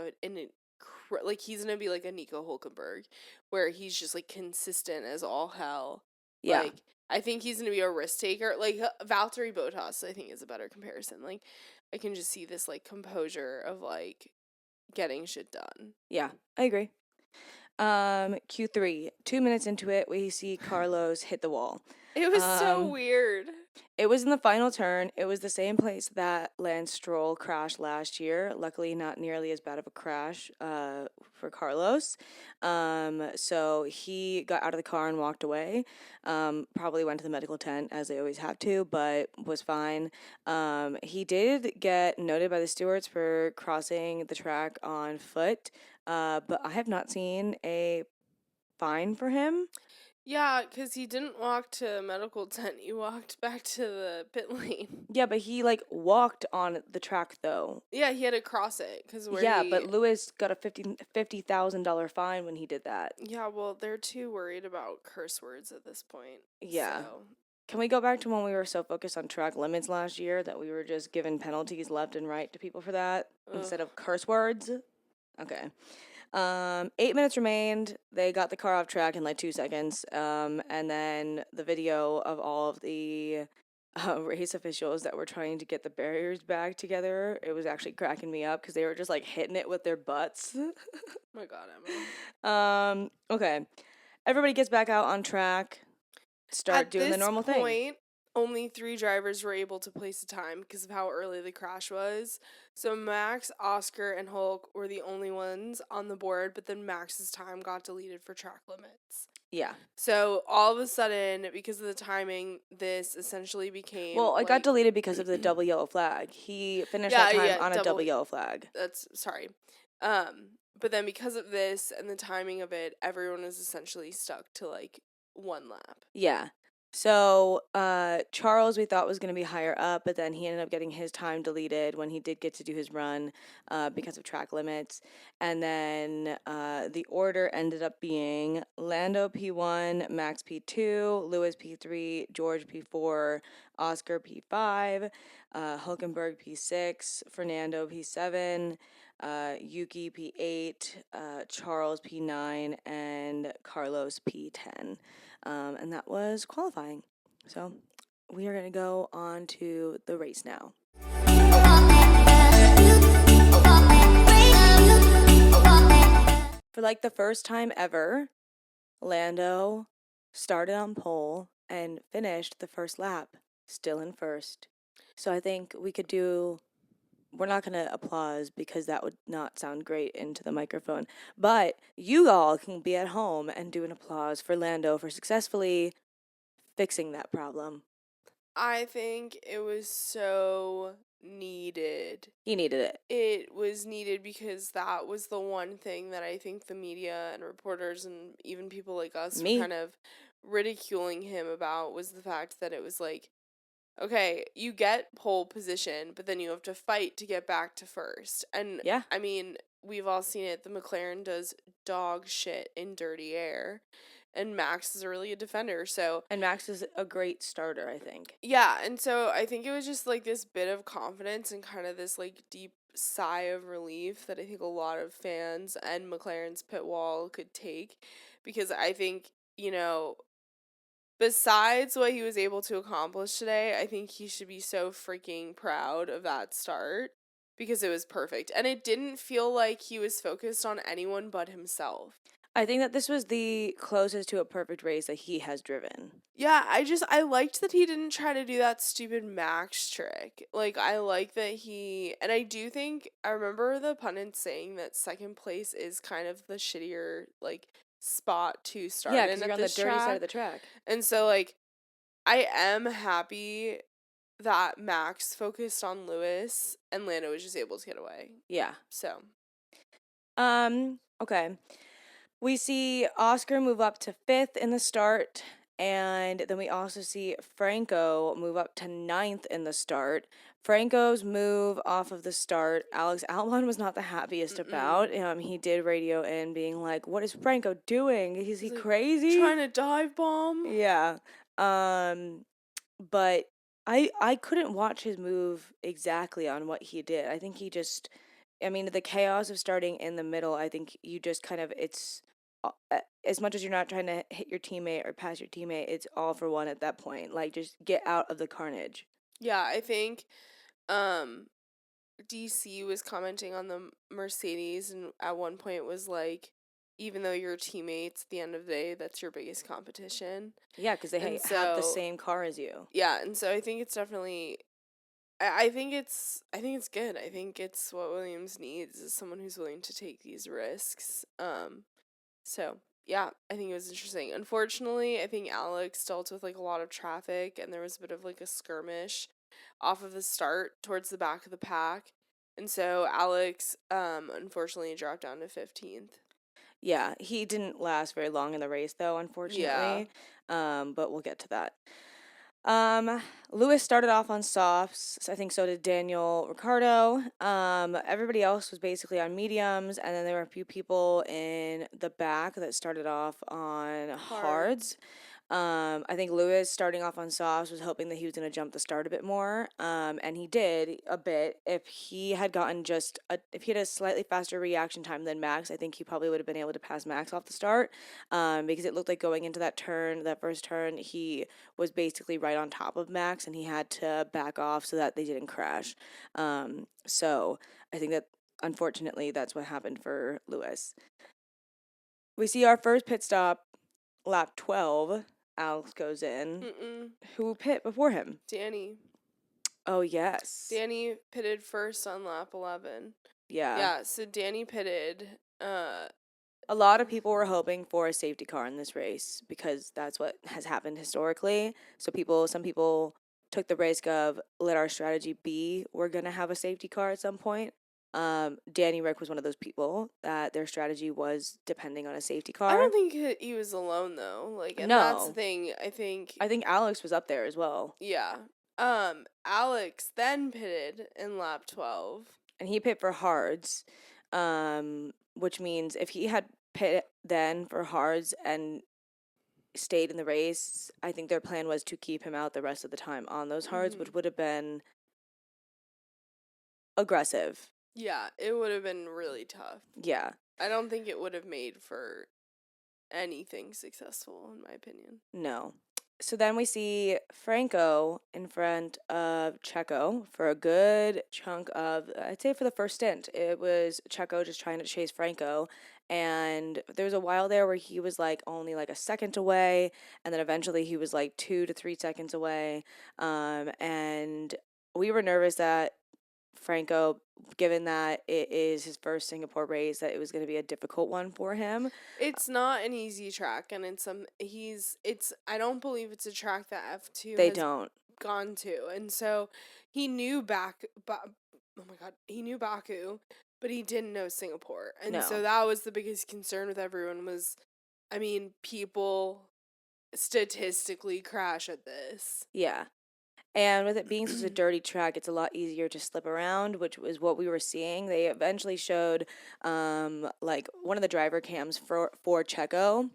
he's gonna be like a Nico Hulkenberg, where he's just like consistent as all hell. Yeah. Like I think he's gonna be a risk taker. Like Valtteri Bottas, I think is a better comparison. Like I can just see this like composure of like getting shit done. Yeah, I agree. Q3, 2 minutes into it, we see Carlos hit the wall. It was so weird. It was in the final turn. It was the same place that Lance Stroll crashed last year. Luckily, not nearly as bad of a crash for Carlos. So he got out of the car and walked away. Probably went to the medical tent, as they always have to, but was fine. He did get noted by the stewards for crossing the track on foot, but I have not seen a fine for him. Yeah, because he didn't walk to a medical tent. He walked back to the pit lane. Yeah, but he like walked on the track though. Yeah, he had to cross it because where Yeah, he. but Lewis got a $50,000 fine when he did that. Yeah, well, they're too worried about curse words at this point. Yeah. So. Can we go back to when we were so focused on track limits last year that we were just giving penalties left and right to people for that Ugh. instead of curse words? Okay. 8 minutes remained. They got the car off track in like 2 seconds. And then the video of all of the race officials that were trying to get the barriers back together, it was actually cracking me up because they were just like hitting it with their butts. My God, Emma. Okay. Everybody gets back out on track, start At doing the this normal thing. point, only 3 drivers were able to place a time because of how early the crash was. So Max, Oscar, and Hulk were the only ones on the board, but then Max's time got deleted for track limits. Yeah. So all of a sudden, because of the timing, this essentially became Well, it like, got deleted because of the double yellow flag. He finished that time on a double yellow flag. That's sorry. But then because of this and the timing of it, everyone was essentially stuck to like 1 lap. Yeah. So Charles we thought was going to be higher up, but then he ended up getting his time deleted when he did get to do his run because of track limits. And then the order ended up being Lando P1, Max P2, Lewis P3, George P4, Oscar P5, Hulkenberg P6, Fernando P7, Yuki P8, Charles P9, and Carlos P10. And that was qualifying. So we are going to go on to the race now. For like the first time ever, Lando started on pole and finished the first lap, still in first. So I think we could do. We're not going to applause because that would not sound great into the microphone. But you all can be at home and do an applause for Lando for successfully fixing that problem. I think it was so needed. He needed it. It was needed because that was the one thing that I think the media and reporters and even people like us were kind of ridiculing him about was the fact that it was like, okay, you get pole position, but then you have to fight to get back to first. And Yeah. I mean, we've all seen it. The McLaren does dog shit in dirty air. And Max is a really good defender, so... And Max is a great starter, I think. Yeah, and so I think it was just, like, this bit of confidence and kind of this, like, deep sigh of relief that I think a lot of fans and McLaren's pit wall could take. Because I think, you know, besides what he was able to accomplish today, I think he should be so freaking proud of that start. Because it was perfect. And it didn't feel like he was focused on anyone but himself. I think that this was the closest to a perfect race that he has driven. Yeah, I liked that he didn't try to do that stupid Max trick. Like, I like that and I do think, I remember the pundits saying that second place is kind of the shittier, like, spot to start in at this track. Yeah, because you're on the dirty side of the track. And so, like, I am happy that Max focused on Lewis and Lando was just able to get away. Yeah. So. Okay. We see Oscar move up to 5th in the start, and then we also see Franco move up to 9th in the start. Franco's move off of the start, Alex Albon was not the happiest about. He did radio in being like, what is Franco doing? Is he crazy? Trying to dive bomb? Yeah. But I couldn't watch his move exactly on what he did. I think he just, the chaos of starting in the middle, I think you just kind of, it's, as much as you're not trying to hit your teammate or pass your teammate, it's all for one at that point. Like, just get out of the carnage. Yeah, I think DC was commenting on the Mercedes and at one point was like, even though you're teammates, at the end of the day, that's your biggest competition. Yeah, because they And have the so, same car as you. yeah, and so I think it's definitely I think it's good. I think it's what Williams needs is someone who's willing to take these risks. So yeah, I think it was interesting. Unfortunately, I think Alex dealt with like a lot of traffic and there was a bit of like a skirmish off of the start towards the back of the pack. And so Alex unfortunately dropped down to 15th. Yeah, he didn't last very long in the race, though, Yeah. unfortunately. But we'll get to that. Lewis started off on softs. I think so did Daniel Ricciardo. Everybody else was basically on mediums, and then there were a few people in the back that started off on hards. Hards. I think Lewis starting off on softs was hoping that he was going to jump the start a bit more, and he did a bit. If he had gotten if he had a slightly faster reaction time than Max, I think he probably would have been able to pass Max off the start, because it looked like going into that first turn, he was basically right on top of Max, and he had to back off so that they didn't crash. So I think that unfortunately that's what happened for Lewis. We see our first pit stop, lap 12. Alex goes in. Mm-mm. Who pit before him? Danny. Oh, yes. Danny pitted first on lap 11. Yeah. Yeah, so Danny pitted. A lot of people were hoping for a safety car in this race because that's what has happened historically. So some people took the risk of let our strategy be we're going to have a safety car at some point. Danny Ric was one of those people that their strategy was depending on a safety car. I don't think he was alone though. Like, and that's the No. thing. I think Alex was up there as well. yeah. Alex then pitted in lap 12. And he pit for hards, which means if he had pit then for hards and stayed in the race, I think their plan was to keep him out the rest of the time on those hards, which would have been aggressive. Yeah, it would have been really tough. Yeah. I don't think it would have made for anything successful, in my opinion. No. So then we see Franco in front of Checo for a good chunk of, I'd say for the first stint, it was Checo just trying to chase Franco. And there was a while there where he was like only like a second away. And then eventually he was like 2 to 3 seconds away. And we were nervous that Franco, given that it is his first Singapore race, that it was going to be a difficult one for him. It's not an easy track, and I don't believe it's a track that F2 They has don't. gone to, and so he knew he knew Baku, but he didn't know Singapore, and so that was the biggest concern with everyone was, I mean, people statistically crash at this. Yeah. And with it being such a dirty track, it's a lot easier to slip around, which was what we were seeing. They eventually showed like one of the driver cams for Checo.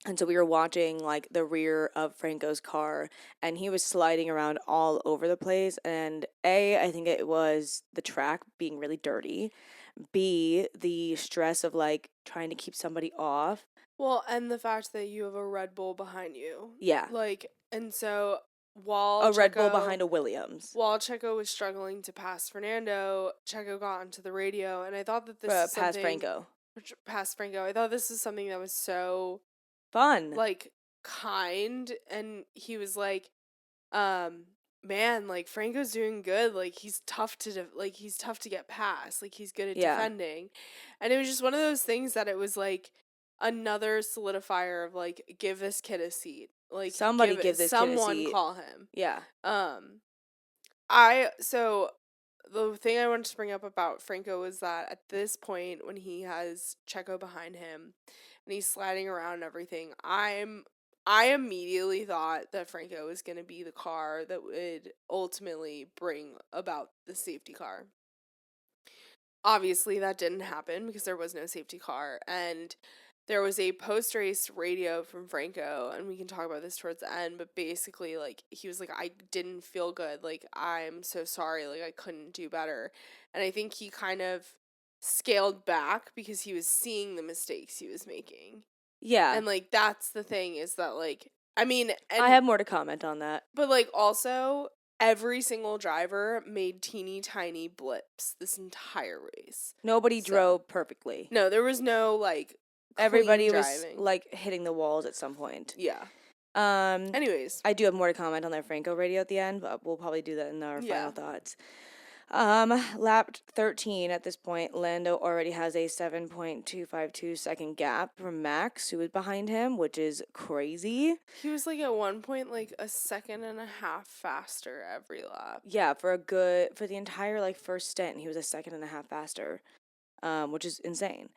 And so we were watching like the rear of Franco's car and he was sliding around all over the place. And I think it was the track being really dirty. B, the stress of like trying to keep somebody off. Well, and the fact that you have a Red Bull behind you. Yeah. Like, and so while a Red Bull behind a Williams. While Checo was struggling to pass Fernando, Checo got onto the radio, and I thought that this is past Franco. Past Franco. I thought this is something that was so fun, like kind, and he was like, man, like Franco's doing good. Like he's tough to get past. Like he's good at defending, and it was just one of those things that it was like another solidifier of like give this kid a seat. Like somebody give this kid a seat. Someone call him. Yeah. So the thing I wanted to bring up about Franco was that at this point when he has Checo behind him and he's sliding around and everything, I immediately thought that Franco was going to be the car that would ultimately bring about the safety car. Obviously that didn't happen because there was no safety car, and there was a post-race radio from Franco, and we can talk about this towards the end, but basically, like, he was like, I didn't feel good, like, I'm so sorry, like, I couldn't do better, and I think he kind of scaled back because he was seeing the mistakes he was making. Yeah. And, like, that's the thing, is that, like, I mean... I have more to comment on that. But, like, also, every single driver made teeny tiny blips this entire race. Nobody drove perfectly. No, there was no, like... clean Everybody was driving. like hitting the walls at some point. Yeah. Um, Anyways. I do have more to comment on that Franco radio at the end, but we'll probably do that in our final Yeah. thoughts. Lap 13 at this point, Lando already has a 7.252 second gap from Max, who is behind him, which is crazy. He was like at one point like a second and a half faster every lap. Yeah, for the entire like first stint, he was a second and a half faster, which is insane.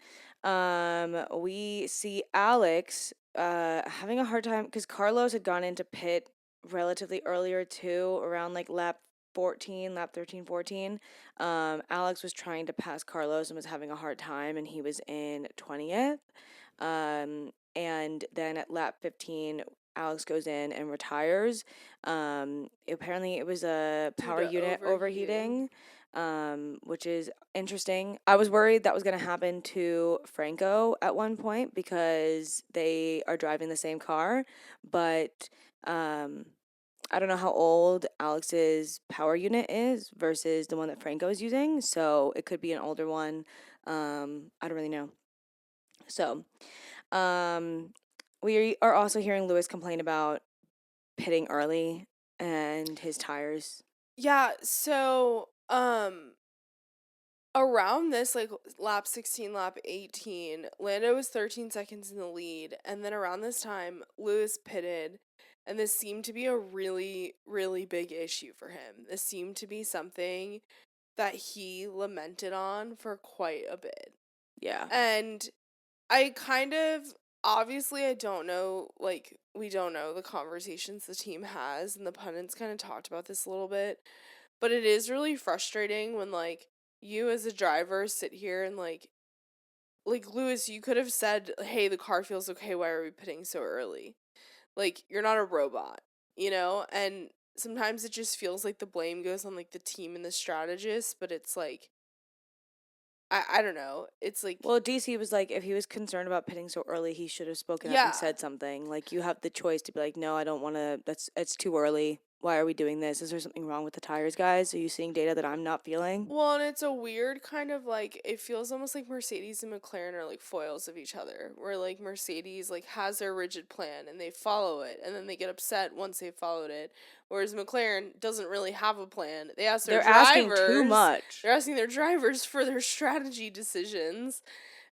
We see Alex having a hard time because Carlos had gone into pit relatively earlier too, around like lap 13, 14. Alex was trying to pass Carlos and was having a hard time, and he was in 20th. And then at lap 15, Alex goes in and retires. Apparently, it was a Due power to unit overheating. which is interesting. I was worried that was going to happen to Franco at one point because they are driving the same car, but I don't know how old Alex's power unit is versus the one that Franco is using, so it could be an older one. I don't really know. So, we are also hearing Lewis complain about pitting early and his tires. Yeah, so around this like lap 16, lap 18, Lando was 13 seconds in the lead, and then around this time Lewis pitted, and this seemed to be a really really big issue for him. This seemed to be something that he lamented on for quite a bit. Yeah. And I kind of obviously I don't know, like we don't know the conversations the team has, and the pundits kind of talked about this a little bit, but it is really frustrating when like you as a driver sit here and like Lewis, you could have said, "Hey, the car feels okay. Why are we pitting so early?" Like you're not a robot, you know? And sometimes it just feels like the blame goes on like the team and the strategist, but it's like I don't know. It's like Well, DC was like, if he was concerned about pitting so early, he should have spoken up and yeah. said something. Like, you have the choice to be like, no, I don't want to. It's too early. Why are we doing this? Is there something wrong with the tires, guys? Are you seeing data that I'm not feeling? Well, and it's a weird kind of like it feels almost like Mercedes and McLaren are like foils of each other. Where like Mercedes like has their rigid plan and they follow it, and then they get upset once they've followed it. Whereas McLaren doesn't really have a plan. They ask their They're drivers. asking too much. They're asking their drivers for their strategy decisions,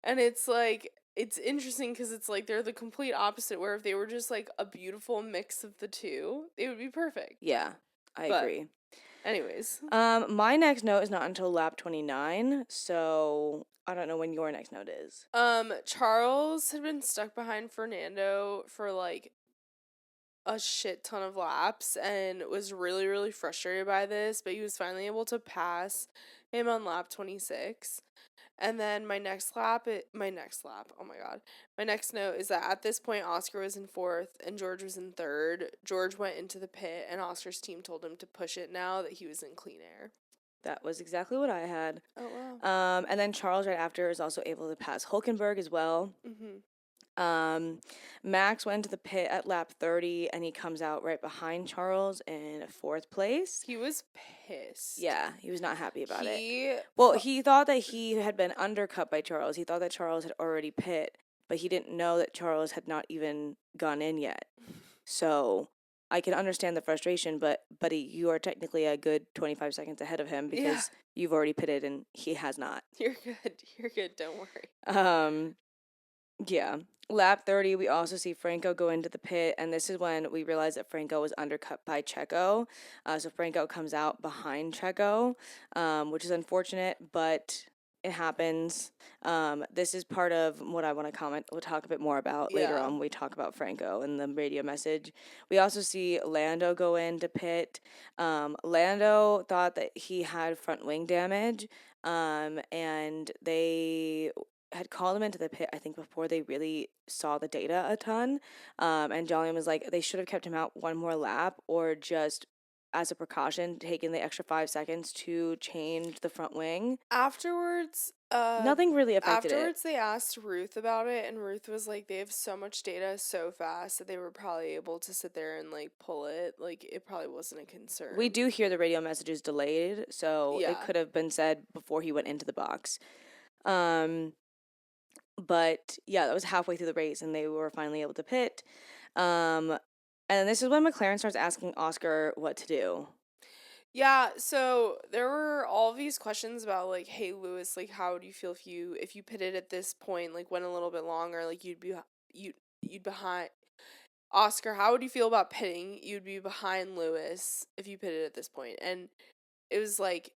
and it's like it's interesting because it's like they're the complete opposite. Where if they were just like a beautiful mix of the two, they would be perfect. Yeah, I But agree. anyways. My next note is not until lap 29, so I don't know when your next note is. Charles had been stuck behind Fernando for like a shit ton of laps and was really, really frustrated by this, but he was finally able to pass him on lap 26. And then my next lap, oh my god. My next note is that at this point, Oscar was in 4th and George was in 3rd. George went into the pit and Oscar's team told him to push it now that he was in clean air. That was exactly what I had. Oh, wow. And then Charles right after is also able to pass Hulkenberg as well. Max went to the pit at lap 30, and he comes out right behind Charles in 4th place. He was pissed. Yeah, he was not happy about it. Well, he thought that he had been undercut by Charles. He thought that Charles had already pit, but he didn't know that Charles had not even gone in yet. So I can understand the frustration, but buddy, you are technically a good 25 seconds ahead of him because you've already pitted and he has not. You're good, don't worry. Yeah. Lap 30, we also see Franco go into the pit, and this is when we realize that Franco was undercut by Checo. So Franco comes out behind Checo, which is unfortunate, but it happens. This is part of what I want to comment. We'll talk a bit more about later on when we talk about Franco and the radio message. We also see Lando go into pit. Lando thought that he had front wing damage, and they had called him into the pit, I think, before they really saw the data a ton. And Jolyon was like, they should have kept him out one more lap or just, as a precaution, taken the extra 5 seconds to change the front wing. Afterwards, nothing really affected Afterwards, they asked Ruth about it, and Ruth was like, they have so much data so fast that they were probably able to sit there and, like, pull it. Like, it probably wasn't a concern. We do hear the radio messages delayed, so it could have been said before he went into the box. But yeah, that was halfway through the race, and they were finally able to pit. Um, and this is when McLaren starts asking Oscar what to do. Yeah, so there were all these questions about like, hey Lewis, like how do you feel if you pitted at this point, like went a little bit longer, like you'd behind Oscar, how would you feel about pitting? You'd be behind Lewis if you pitted at this point. And it was like,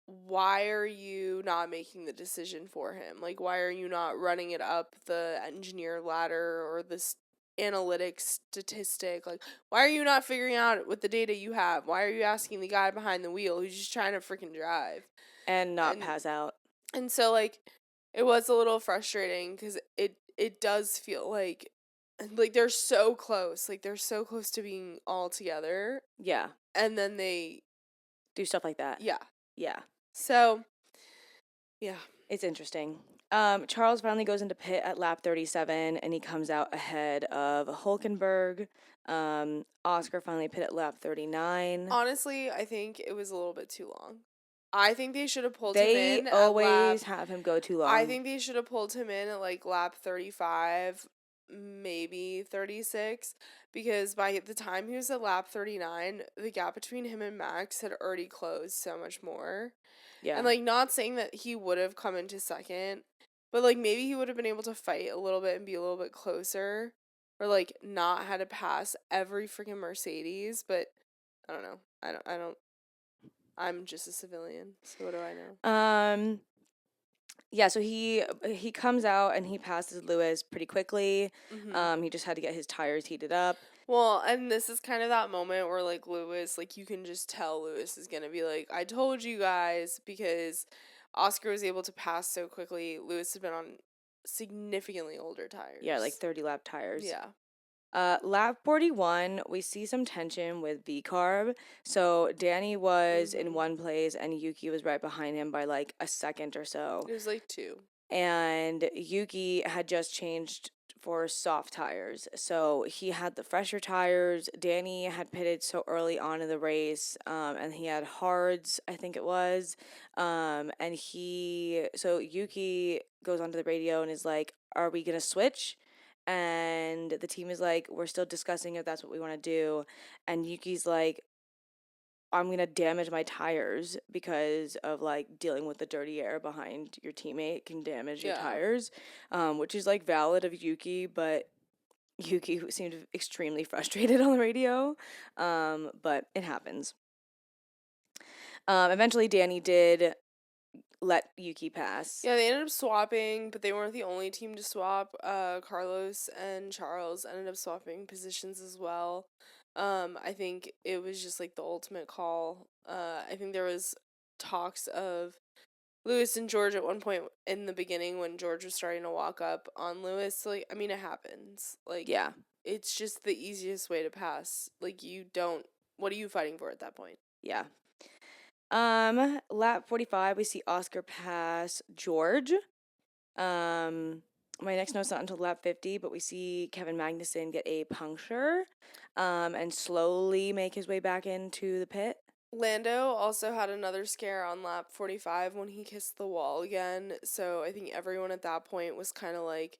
why are you not making the decision for him? Like, why are you not running it up the engineer ladder or this analytics statistic? Like, why are you not figuring out with the data you have? Why are you asking the guy behind the wheel who's just trying to freaking drive? And not And pass out. and so like it was a little frustrating cuz it does feel like they're so close. Like they're so close to being all together Yeah. and then they Do stuff like that. yeah. Yeah. So, yeah. It's interesting. Charles finally goes into pit at lap 37, and he comes out ahead of Hulkenberg. Oscar finally pit at lap 39. Honestly, I think it was a little bit too long. I think they should have pulled him They in at lap always have him go too I long. think they should have pulled him in at like lap 35, maybe 36, because by the time he was at lap 39, the gap between him and Max had already closed so much more. Yeah. And like not saying that he would have come into second, but like maybe he would have been able to fight a little bit and be a little bit closer or like not had to pass every freaking Mercedes, but I don't know. I'm just a civilian, so what do I know? Yeah, so he comes out and he passes Lewis pretty quickly. Mhm. He just had to get his tires heated up. Well, and this is kind of that moment where like Lewis, like you can just tell Lewis is going to be like, "I told you guys," because Oscar was able to pass so quickly. Lewis had been on significantly older Yeah, like tires. 30 lap tires. Yeah. Lap 41, we see some tension with V-Carb. So Danny was in Mhm. one place and Yuki was right behind him by like a second or so. It was like 2. And Yuki had just changed for soft tires. So he had the fresher tires. Danny had pitted so early on in the race, and he had hards, I think it was. So Yuki goes onto the radio and is like, "Are we gonna switch?" And the team is like, "We're still discussing if that's what we want to do." And Yuki's like, "I'm gonna damage my tires because of like dealing with the dirty air behind your teammate can damage your Yeah. tires," which is like valid of Yuki, but Yuki seemed extremely frustrated on the radio. But it happens. Eventually, Danny did let Yuki pass. Yeah, they ended up swapping, but they weren't the only team to swap. Carlos and Charles ended up swapping positions as well. I think it was just like the ultimate call. I think there was talks of Lewis and George at one point in the beginning when George was starting to walk up on Lewis. So, like, I mean, it happens. Like, Yeah, it's just the easiest way to pass. Like, you don't. What are you fighting for at that point? yeah. Lap 45, we see Oscar pass George. Um, my next note's not until lap 50, but we see Kevin Magnussen get a puncture, and slowly make his way back into the pit. Lando also had another scare on lap 45 when he kissed the wall again. So I think everyone at that point was kind of like,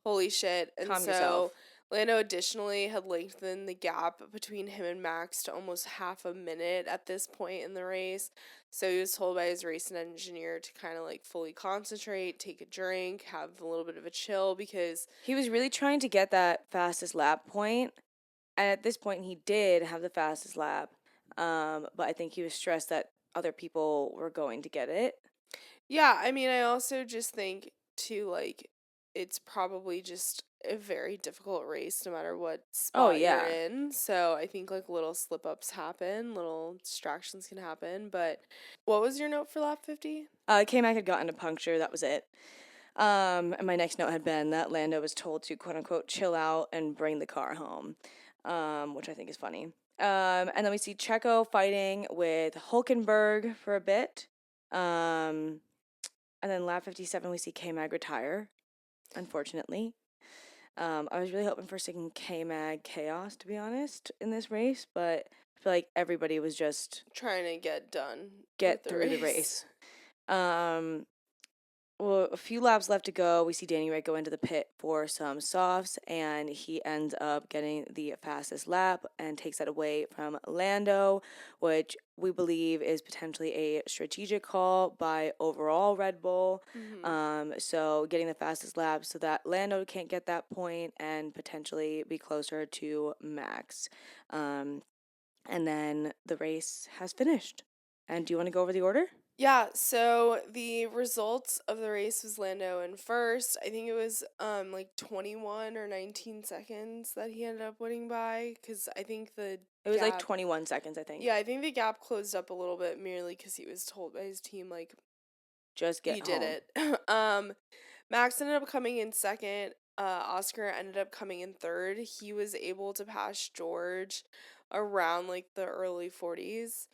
holy shit. And Calm so yourself. Lando additionally had lengthened the gap between him and Max to almost half a minute at this point in the race. So he was told by his racing engineer to kind of like fully concentrate, take a drink, have a little bit of a chill because He was really trying to get that fastest lap point, and at this point, he did have the fastest lap. But I think he was stressed that other people were going to get it. yeah, I mean, I also just think too, like, it's probably just a very difficult race no matter what Oh spot you're yeah, in. So I think like little slip ups happen, little distractions can happen. But what was your note for lap 50? K-Mac had gotten a puncture. That was it. And my next note had been that Lando was told to quote unquote chill out and bring the car home, which I think is funny. And then we see Checo fighting with Hulkenberg for a bit. Um, and then lap 57, we see K-Mag retire, unfortunately. I was really hoping for some K-Mag chaos, to be honest, in this race, but I feel like everybody was just Trying to get done with get the through the race. race. Um, well, a few laps left to go. We see Danny Ric go into the pit for some softs, and he ends up getting the fastest lap and takes that away from Lando, which we believe is potentially a strategic call by overall Red Bull. Mm-hmm. So getting the fastest lap so that Lando can't get that point and potentially be closer to Max. Um, and then the race has finished. And do you want to go over the order? Yeah, so the results of the race was Lando in first. I think it was like 21 or 19 seconds that he ended up winning by, cuz I think the It was like gap 21 seconds, I think. Yeah, I think the gap closed up a little bit merely cuz he was told by his team like Just you get did home. it. Max ended up coming in second. Oscar ended up coming in third. He was able to pass George around like the early 40s.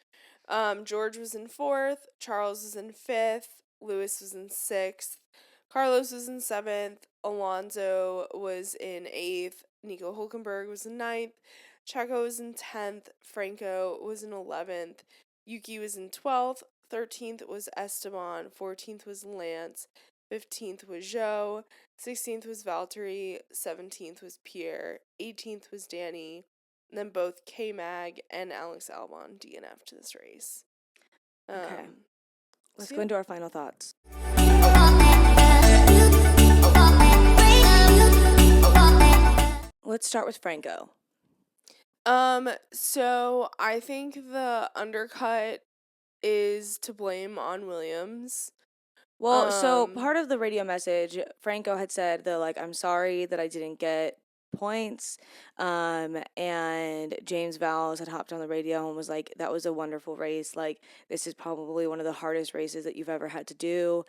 George was in fourth, Charles was in fifth, Lewis was in sixth, Carlos was in seventh, Alonso was in eighth, Nico Hulkenberg was in ninth, Checo was in 10th, Franco was in 11th, Yuki was in 12th, 13th was Esteban, 14th was Lance, 15th was Zhou, 16th was Valtteri, 17th was Pierre, 18th was Danny, and then both K Mag and Alex Albon DNF'd this race. Okay. Let's So go yeah. into our final thoughts. Let's start with Franco. So I think the undercut is to blame on Williams. Well, so Um, part of the radio message, Franco had said that, like, I'm sorry that I didn't get points. And James Vowles had hopped on the radio and was like, that was a wonderful race. Like, this is probably one of the hardest races that you've ever had to do.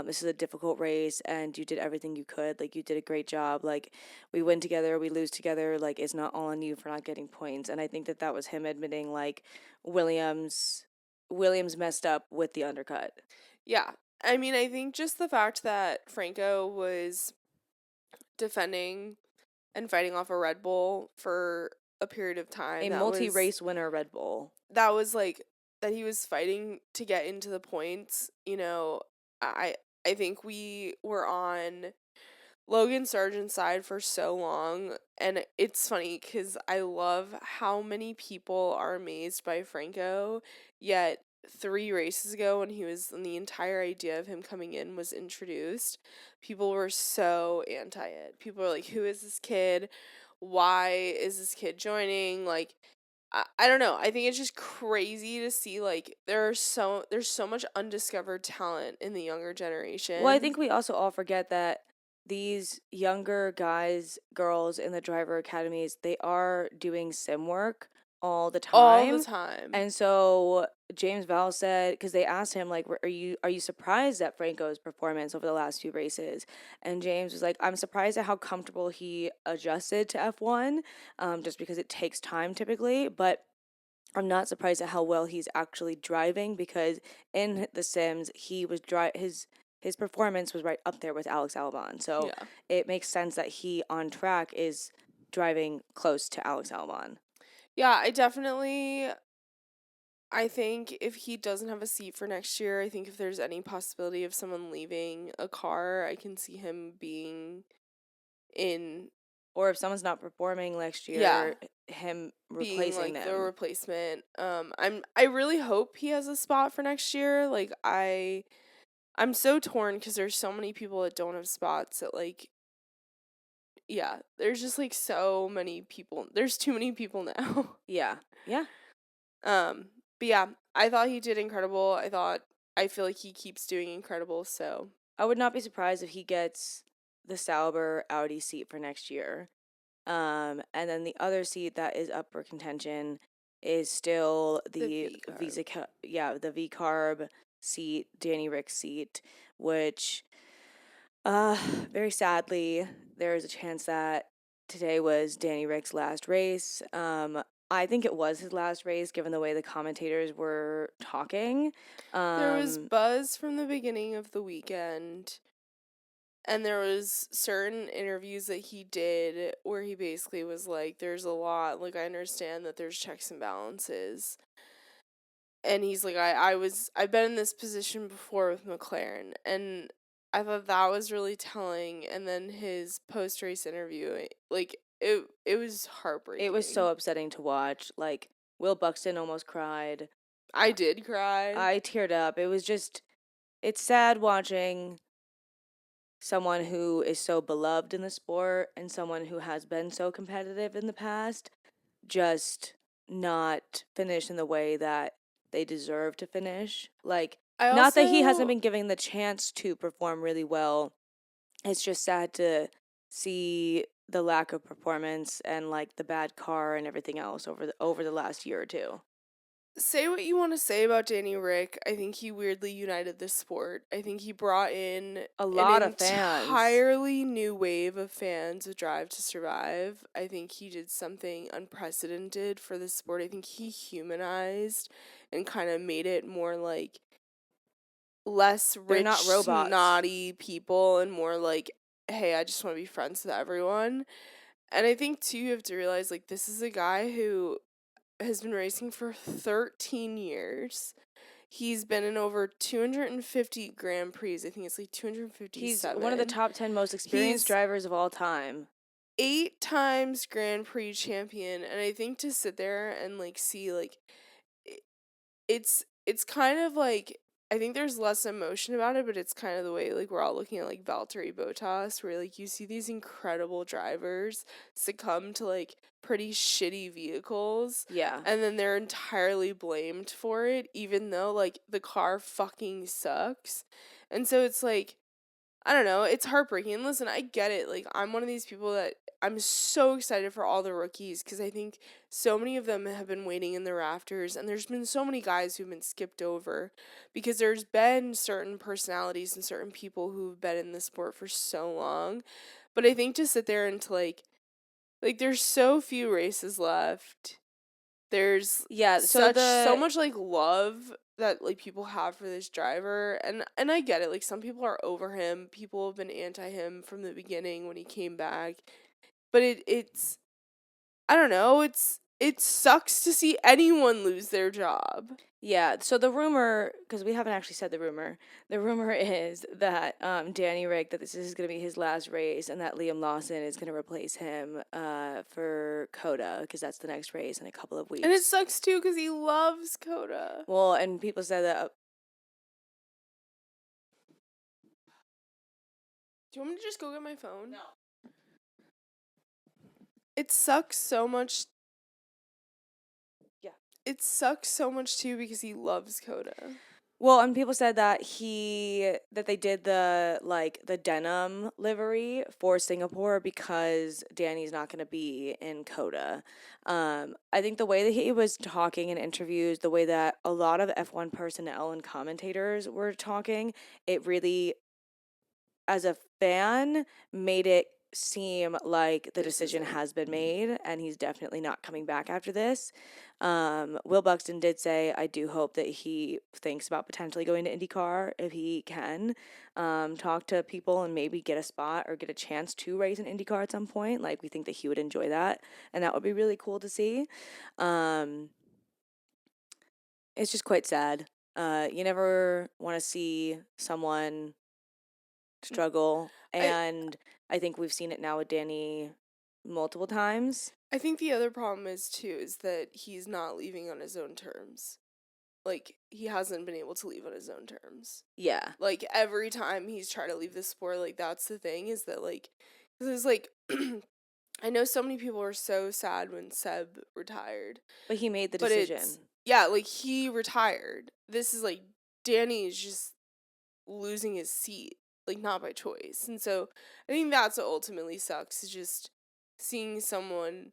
This is a difficult race, and you did everything you could. Like, you did a great job. Like, we win together, we lose together. Like, it's not all on you for not getting points. And I think that was him admitting, like, Williams messed up with the undercut. yeah. I mean, I think just the fact that Franco was defending and fighting off a Red Bull for a period of time A multi-race winner Red Bull. that was like that he was fighting to get into the points, I think we were on Logan Sargent's side for so long, and it's funny because I love how many people are amazed by Franco, yet 3 races ago when the entire idea of him coming in was introduced, people were so anti it. People were like, who is this kid? Why is this kid joining? Like, I don't know. I think it's just crazy to see like there's so much undiscovered talent in the younger generation. Well, I think we also all forget that these younger guys, girls in the driver academies, they are doing sim work all the all the time. time. And so James Val said, because they asked him, like, are you surprised at Franco's performance over the last few races? And James was like, I'm surprised at how comfortable he adjusted to F1, just because it takes time typically, but I'm not surprised at how well he's actually driving, because in the Sims he was his performance was right up there with Alex Albon. So Yeah. it makes sense that he on track is driving close to Alex Albon. Yeah, I think if he doesn't have a seat for next year, I think if there's any possibility of someone leaving a car, I can see him being in Or if someone's not performing next yeah, year, him being replacing like the them. replacement. I really hope he has a spot for next year. Like I'm so torn cuz there's so many people that don't have spots that like yeah, there's just like so many people. There's too many people now. Yeah. Yeah. But yeah, I thought he did incredible. I feel like he keeps doing incredible, so I would not be surprised if he gets the Sauber Audi seat for next year. And then the other seat that is up for contention is still the the V carb seat, Danny Ric seat, which very sadly there is a chance that today was Danny Ric's last race. I think it was his last race given the way the commentators were talking. there was buzz from the beginning of the weekend, and there was certain interviews that he did where he basically was like, there's a lot, like I understand that there's checks and balances. And he's like, I've been in this position before with McLaren, and I thought that was really telling, and then his post-race interview, like it was It was so heartbreaking. upsetting to watch. Like, Will Buxton almost cried. I did cry. I teared up. It was just, it's sad watching someone who is so beloved in the sport and someone who has been so competitive in the past just not finish in the way that they deserve to finish. Like, I not that he hasn't also been given the chance to perform really well. It's just sad to see the lack of performance and like the bad car and everything else over the last year or two. say what you want to say about Danny Ric. I think he weirdly united the sport. I think he brought in A an lot of fans. entirely new wave of fans with Drive to Survive. I think he did something unprecedented for the sport. I think he humanized and kind of made it more like less They're rich, not robots. snotty people and more like, hey, I just want to be friends with everyone. And I think too, you have to realize like this is a guy who has been racing for 13 years. He's been in over 250 Grand Prix. I think it's like He's one of the 257. top 10 most experienced He's drivers of all time. 8 times Grand Prix champion. And I think to sit there and like see like i- it's kind of like I think there's less emotion about it, but it's kind of the way like we're all looking at like Valtteri Bottas, where like you see these incredible drivers succumb to like pretty shitty vehicles, Yeah. and then they're entirely blamed for it, even though like the car fucking sucks. And so it's like I don't know, it's heartbreaking. And listen, I get it. Like, I'm one of these people that I'm so excited for all the rookies because I think so many of them have been waiting in the rafters, and there's been so many guys who've been skipped over because there's been certain personalities and certain people who've been in the sport for so long. But I think to sit there and to like there's so few races left. There's Yeah, so so the much like love that like people have for this driver, and I get it. Like some people are over him. People have been anti him from the beginning when he came back. But it's I don't know, it sucks to see anyone lose their job. Yeah, so the rumor, because we haven't actually said the rumor is that Danny Ric, that this is going to be his last race, and that Liam Lawson is going to replace him for Coda, because that's the next race in a couple of And it weeks. sucks too cuz he loves Coda. Well, and people said that. Do you want me to just go get my phone? No. It sucks so much. Yeah. It sucks so much too because he loves Coda. Well, and people said that they did the denim livery for Singapore because Danny's not going to be in Coda. I think the way that he was talking in interviews, the way that a lot of F1 personnel and commentators were talking, it really, as a fan, made it seem like the decision has been made and he's definitely not coming back after this. Will Buxton did say, I do hope that he thinks about potentially going to Indy Car if he can. Talk to people and maybe get a spot or get a chance to race an Indy Car at some point. Like, we think that he would enjoy that, and that would be really cool to see. Um, it's just quite sad. You never want to see someone struggle, I and I think we've seen it now with Danny multiple times. I think the other problem is too is that he's not leaving on his own terms. Like he hasn't been able to leave on his own terms. Yeah. Like every time he's tried to leave the sport, like that's the thing is that like cuz it's like I know so many people were so sad when Seb retired, But he made the but it's decision. yeah, like he retired. This is like Danny is just losing his seat, like not by choice. And so I think that's what ultimately sucks is just seeing someone,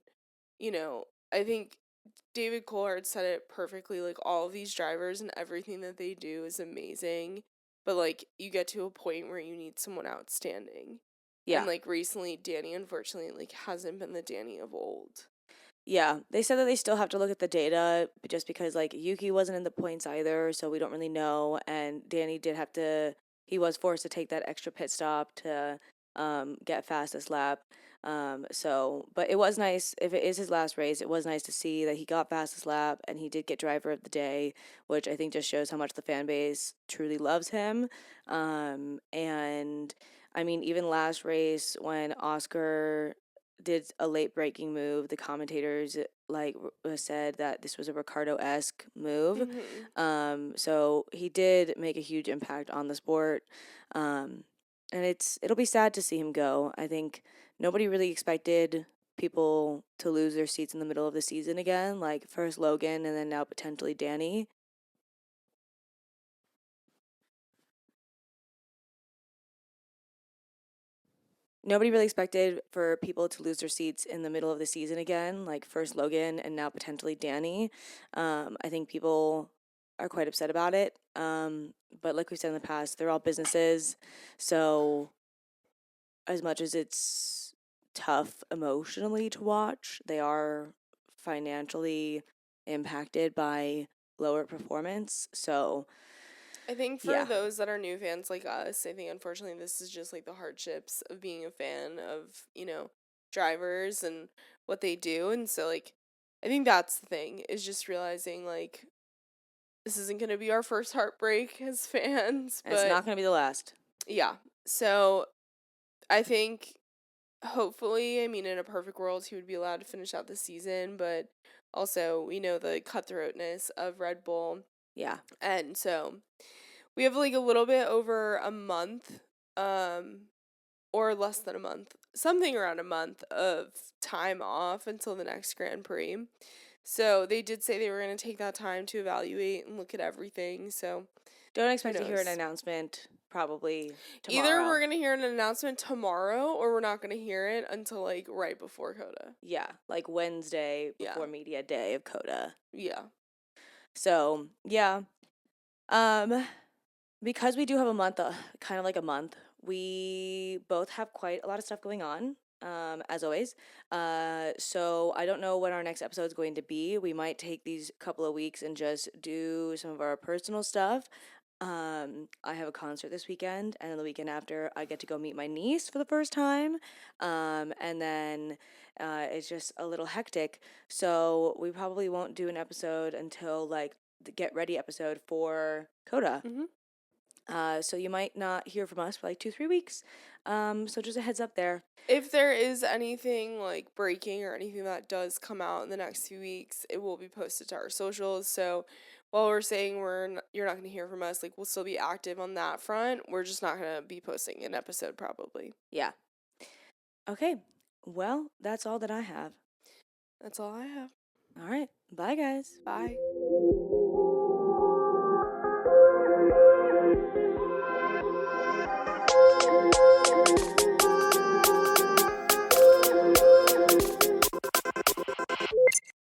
I think David Coulthard said it perfectly, like all of these drivers and everything that they do is amazing. But like you get to a point where you need someone outstanding. And Yeah. like recently Danny unfortunately like hasn't been the Danny of old. Yeah. They said that they still have to look at the data just because, like, Yuki wasn't in the points either, so we don't really know. And Danny did have to, he was forced to take that extra pit stop to get fastest lap. But it was nice. If it is his last race, it was nice to see that he got fastest lap and he did get driver of the day, which I think just shows how much the fan base truly loves him. And I mean, even last race when Oscar did a late breaking move, the commentators said that this was a Ricciardo-esque move. Mm-hmm. So he did make a huge impact on the sport. And it'll be sad to see him go. I think nobody really expected people to lose their seats in the middle of the season again, like first Logan and then now potentially Danny. Nobody really expected for people to lose their seats in the middle of the season again, like first Logan and now potentially Danny. I think people are quite upset about it. But like we said in the past, they're all businesses. So as much as it's tough emotionally to watch, they are financially impacted by lower performance. So, I think for yeah, those that are new fans like us, I think unfortunately this is just like the hardships of being a fan of, drivers and what they do. And so, like, I think that's the thing, is just realizing, like, this isn't going to be our first heartbreak as fans, and it's but not going to be the last. yeah. So I think hopefully, I mean, in a perfect world, he would be allowed to finish out the season, but also we know the cutthroatness of Red Bull. Yeah. And so we have like a little bit over a month, or less than a month, something around a month of time off until the next Grand Prix. So they did say they were going to take that time to evaluate and look at everything. So Don't who expect to hear an knows? announcement probably Either tomorrow. we're going to hear an announcement tomorrow or we're not going to hear it until like right before Coda. Yeah, like Wednesday Yeah. before media day of Coda. Yeah. So, yeah. Um because we do have a month, kind of like a month, we both have quite a lot of stuff going on, as always. So I don't know when our next episode is going to be. We might take these couple of weeks and just do some of our personal stuff. I have a concert this weekend, and then the weekend after, I get to go meet my niece for the first time. And then it's just a little hectic. So we probably won't do an episode until like the get ready episode for Coda. Mhm. So you might not hear from us for like 2-3 weeks. So just a heads up there. If there is anything like breaking or anything that does come out in the next few weeks, it will be posted to our socials. So while we're saying you're not going to hear from us, like we'll still be active on that front. We're just not going to be posting an episode probably. Yeah. Okay. Well, that's all that I have. That's all I have. All right. Bye, guys. Bye.